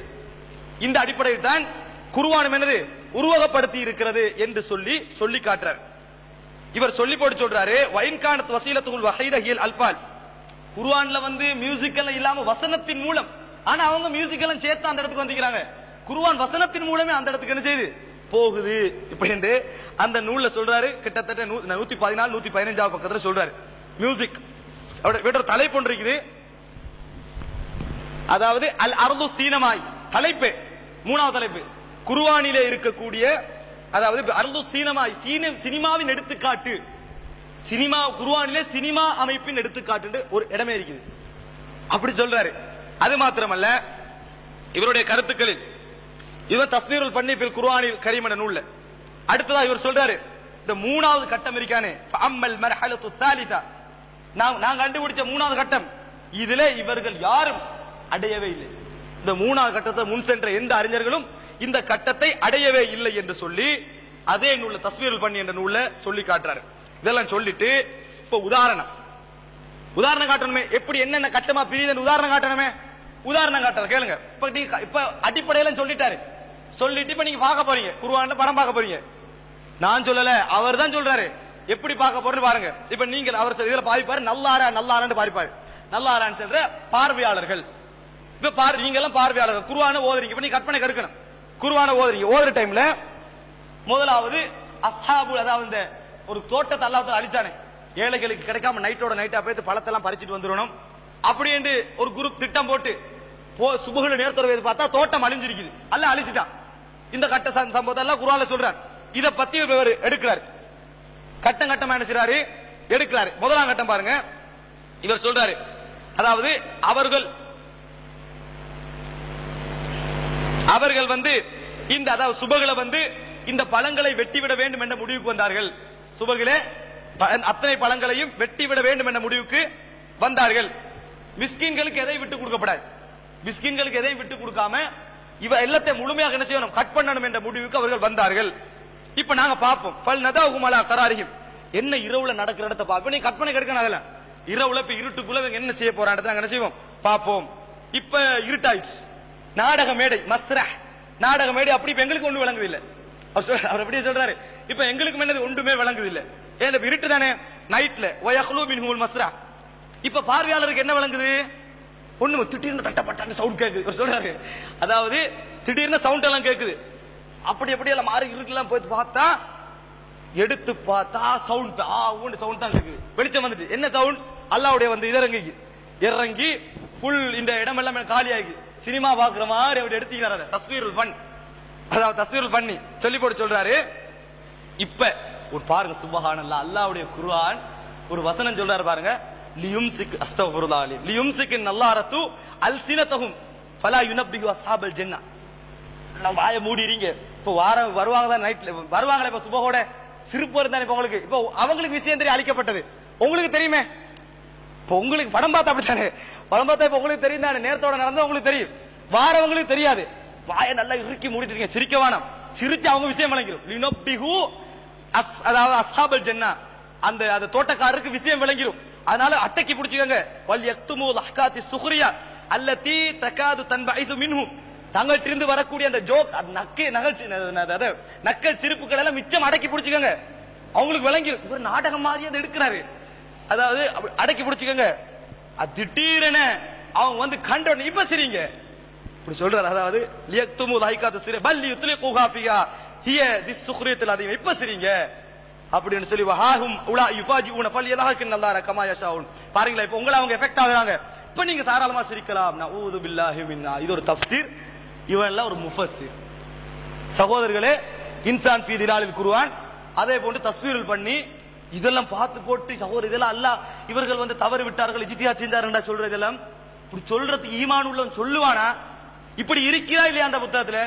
இந்த அடிப்படையில் தான் குர்ஆனும் என்னது உருவகப்படுத்தி இருக்கிறது என்று சொல்லி காட்டுறார். இவர் சொல்லி போட்டு சொல்றாரு, வைன்கானத் வசீலத்துல் வஹீத ஹியல் அல்பால், குர்ஆன்ல மியூசிக் எல்லாம் இல்லாம வசனத்தின் மூலம், ஆனா அவங்க மியூசிக் எல்லாம் சேர்த்து அந்த இடத்துக்கு வந்துக்கிறாங்க. குர்ஆன் வசனத்தின் மூலமே அந்த இடத்துக்கு என்ன செய்யுது, போகுது. இப்படி என்று அந்த நூல்ல சொல்றாரு. கிட்டத்தட்ட 114 115 பக்கத்துல சொல்றாரு மியூசிக். அவரோட தலைப்பு ஒன்று இருக்குது, அதாவது அல் அர்து சீனமாய் தலைப்பு, மூணாவது தலைப்பு குர்ஆனிலே இருக்கக்கூடிய, அதாவது அர்து சீனமாய் சினிமாவின் எடுத்துக்காட்டு, சினிமா குர்ஆனிலே சினிமா அமைப்பின் எடுத்துக்காட்டு ஒரு இடமே இருக்குது. அப்படி சொல்றாரு. அது மாத்திரமல்ல, இவருடைய கருத்துக்களில் இவர் தஸ்வீருல் ஃபன்னி ஃபில் குர்ஆனில் கரீம் என்ற நூல்ல அடுத்ததா இவர் சொல்றாரு, இந்த மூணாவது கட்டம் இருக்கானே, அம்மல் மர்ஹலத்து ஸாலிஸா, நான் கண்டுபிடிச்ச மூணாவது கட்டம், இதிலே இவர்கள் யாரும் அடையவே இல்லை. இந்த மூணாவது கட்டத்தை முன் சென்ற எந்த அறிஞர்களும் இந்த கட்டத்தை அடையவே இல்லை என்று சொல்லி அதே நூல்ல தஸ்வீருல் ஃபன்னி என்ற நூல்ல சொல்லி காட்டுறாரு. இதெல்லாம் சொல்லிட்டு இப்ப உதாரணம் காட்டணுமே, எப்படி என்னென்ன கட்டமா பிரியுது உதாரணம் காட்டணுமே. உதாரணம் காட்டுற கேளுங்க. இப்ப அடிப்படையில சொல்லிட்டாரு. சொல்லிட்டு இப்ப நீங்க பார்க்க போறீங்க, குர்ஆன்ல படம் பார்க்க போறீங்க. நான் சொல்லல, அவர் தான் சொல்றாரு. எப்படி பார்க்க போறேன்னு பாருங்க. இப்ப நீங்கள் அவர் இதுல பாவிப்பாரு, நல்லாரான்னு பாவிப்பாரு. நல்லாரான்னு சொல்ற பார்வையாளர்கள். இப்ப நீங்க எல்லாம் பார்வையாளர்கள் குர்ஆனை ஓதுறீங்க. இப்ப நீங்க கற்பனை கெடுக்கணும். குர்ஆனை ஓதுறீங்க. ஓதுற டைம்ல முதலாவது அஸ்ஹாபு, அதாவது இந்த ஒரு தோட்டத்தை அல்லாஹ் தஆலா அழிச்சானே, ஏழைகளுக்கு கிடைக்காம நைட்டோட நைட்டா போய் பழத்தெல்லாம் பறிச்சுட்டு வந்துடணும் அப்படி என்று ஒரு குரூப் திட்டம் போட்டு சுபஹுல நேரத்தொரு பார்த்தா தோட்டம் அழிஞ்சிருக்குது, அல்ல அழிச்சிட்டான். இந்த கட்ட சம்பவத்தை எல்லாம் குர்ஆன்ல சொல்றார். இத பத்தி இவர் எடுக்கிறார். கட்டம் கட்டமா என்ன செய்றாரு, எடுக்கிறாரு. முதலாம் கட்டம் பாருங்க. இவர் சொல்றாரு, அதாவது அவர்கள் இந்த அதாவது சுபகுல இந்த பழங்களை வெட்டிவிட வேண்டும் என்ற முடிவுக்கு வந்தார்கள். சுபகிலே அத்தனை பழங்களையும் வெட்டிவிட வேண்டும் என்ற முடிவுக்கு வந்தார்கள். மிஸ்கின்களுக்கு எதையும் விட்டு கொடுக்கப்படாது. மிஸ்கின்களுக்கு எதையும் விட்டு கொடுக்காம இவ எல்லாத்தையும் முழுமையாக என்ன செய்யணும், கட் பண்ணணும் என்ற முடிவுக்கு அவர்கள் வந்தார்கள். இப்ப நாங்க பார்ப்போம். பல் நதாஹும் அலா கராரிஹிம், என்ன இரவுல நடக்கிற இடத்தை பார்ப்போம். நீ கற்பனை கெடுக்கணும். அதெல்லாம் இரவுல இப்ப இருட்டுக்குள்ள என்ன செய்ய போறாங்க என்ன செய்வோம் பார்ப்போம். இப்ப இருட்டாயிடுச்சு. நாடக மேடை மஸ்ரஹ், நாடக மேடை அப்படி இப்ப எங்களுக்கு ஒண்ணு விளங்குது இல்ல. அவர் அப்படியே சொல்றாரு, இப்ப எங்களுக்கு என்னது ஒன்றுமே விளங்குது இல்ல. ஏன் இருட்டு தானே நைட்ல வயஹ்லு மின்ஹுல் மஸ்ரஹ். இப்ப பார்வையாளருக்கு என்ன விளங்குது, ஒண்ணு திடீர்னு தட்டப்பட்ட சவுண்ட் கேக்குது சொல்றாரு. அதாவது திடீர்னு சவுண்ட் எல்லாம் கேக்குது. அப்படி எல்லாம் மாறி இருக்கலாம் போய் பார்த்தா, எடுத்து பார்த்தா சவுண்ட் சவுண்ட் தான் கேக்குது. வெளிச்சம் வந்துட்டு என்ன சவுண்ட்? அல்லாஹ்வுடைய வந்து இறங்கி ஃபுல் இந்த இடம் எல்லாம் காலி ஆகி சினிமா பாக்குற மாதிரி அப்படி எடுத்துக்கிறாரு. தஸ்வீருல் ஃபன், அதாவது தஸ்வீருல் ஃபன்னி சொல்லி போட்டு சொல்றாரு. இப்ப ஒரு பாருங்க சுப்ஹானல்லாஹ், அல்லாஹ்வுடைய குர்ஆன் ஒரு வசனம் சொல்றாரு பாருங்க. லியும்சிக் அஸ்தக்ஃபிருல்லாஹ் லியும்சிக் நல்லாரத்து அல்சினதஹும் ஃபலா யுனப்பிஹு அஸ்ஹாபல் ஜன்னah. நான் வாயை மூடிறீங்க. இப்போ வருவாங்க தான், நைட்ல வருவாங்களே இப்ப சுபஹோட சிரிப்பு இருந்தானே இப்ப உங்களுக்கு. இப்போ அவங்களுக்கு விஷயம் தெரிய அளிக்கப்பட்டது, உங்களுக்கு தெரியுமே. இப்போ உங்களுக்கு படம் பார்த்தா அப்படித்தானே, படம் பார்த்தா இப்ப உங்களுக்கு தெரியும் தானே, நேரத்தோட நடந்தா உங்களுக்கு தெரியும், வாரவங்களுக்கு தெரியாது. வாயை நல்லா இறுக்கி மூடிட்டு இருக்கீங்க, சிரிக்க வேணாம். சிரிச்சு அவங்க விஷயம் விளங்கிடும். லியுனப்பிஹு அதாவது அஸ்ஹாபல் ஜன்னah, அந்த தோட்டக்காரருக்கு விஷயம் விளங்கிடும். அதனால அட்டக்கி பிடிச்சுக்கங்க. வல் யக்துமு லஹ்காத்தி சுக்ரியா அல்லதி தகாது தன்பைது மின்ஹு, தங்கள்கிட்ட வரக்கூடிய அந்த ஜோக், நக்கல் சிரிப்புகள் எல்லாம் மிச்சம் அடக்கி பிடிச்சுக்கங்க. அவங்களுக்கு விளங்கிடும் ஒரு நாடகம் மாதிரி அதை எடுக்கிறாரு. அதாவது அடக்கி பிடிச்சுக்கங்க. திடீரென அவங்க வந்து கண்டோன்னு இப்ப சரிங்க இப்படி சொல்றாரு. அதாவது லியக்துமு லஹ்காத்தி சுக்ரியா பல் யுத்லிகுஹா ஃபியா ஹிய திஸ் சுக்ரியத்துல் அதீம், இப்ப சரிங்க அப்படின்னு சொல்லி வஹாஹும் உலா யுஃபாஜிஊன ஃபல்யலஹகின் நல்லார கமா யஷாஊன். பாருங்களா, இப்ப உங்களை அவங்க எஃபெக்ட் ஆகுறாங்க. இப்ப நீங்க தாராளமா சிரிக்கலாம். நஊது பில்லாஹி மின்னா. இது ஒரு தஃப்சீர், இவன் எல்லாம் ஒரு முஃபஸ்ஸிர். சகோதரர்களே, இன்சான் ஃபீ திலாலில் குர்ஆன் அதே போன்று தஸ்வீருல் பண்ணி இதெல்லாம் பார்த்து போட்டு சகோதரர் இதெல்லாம் அல்லாஹ் இவர்கள் வந்து தவறு விட்டார்கள், இஜ்திஹாத் செஞ்சாருன்னா சொல்றது இதெல்லாம் இப்படி சொல்றதுக்கு ஈமான் உள்ளவன் சொல்லுவானா? இப்படி இருக்கிறா இல்லையா அந்த புத்தகத்துல?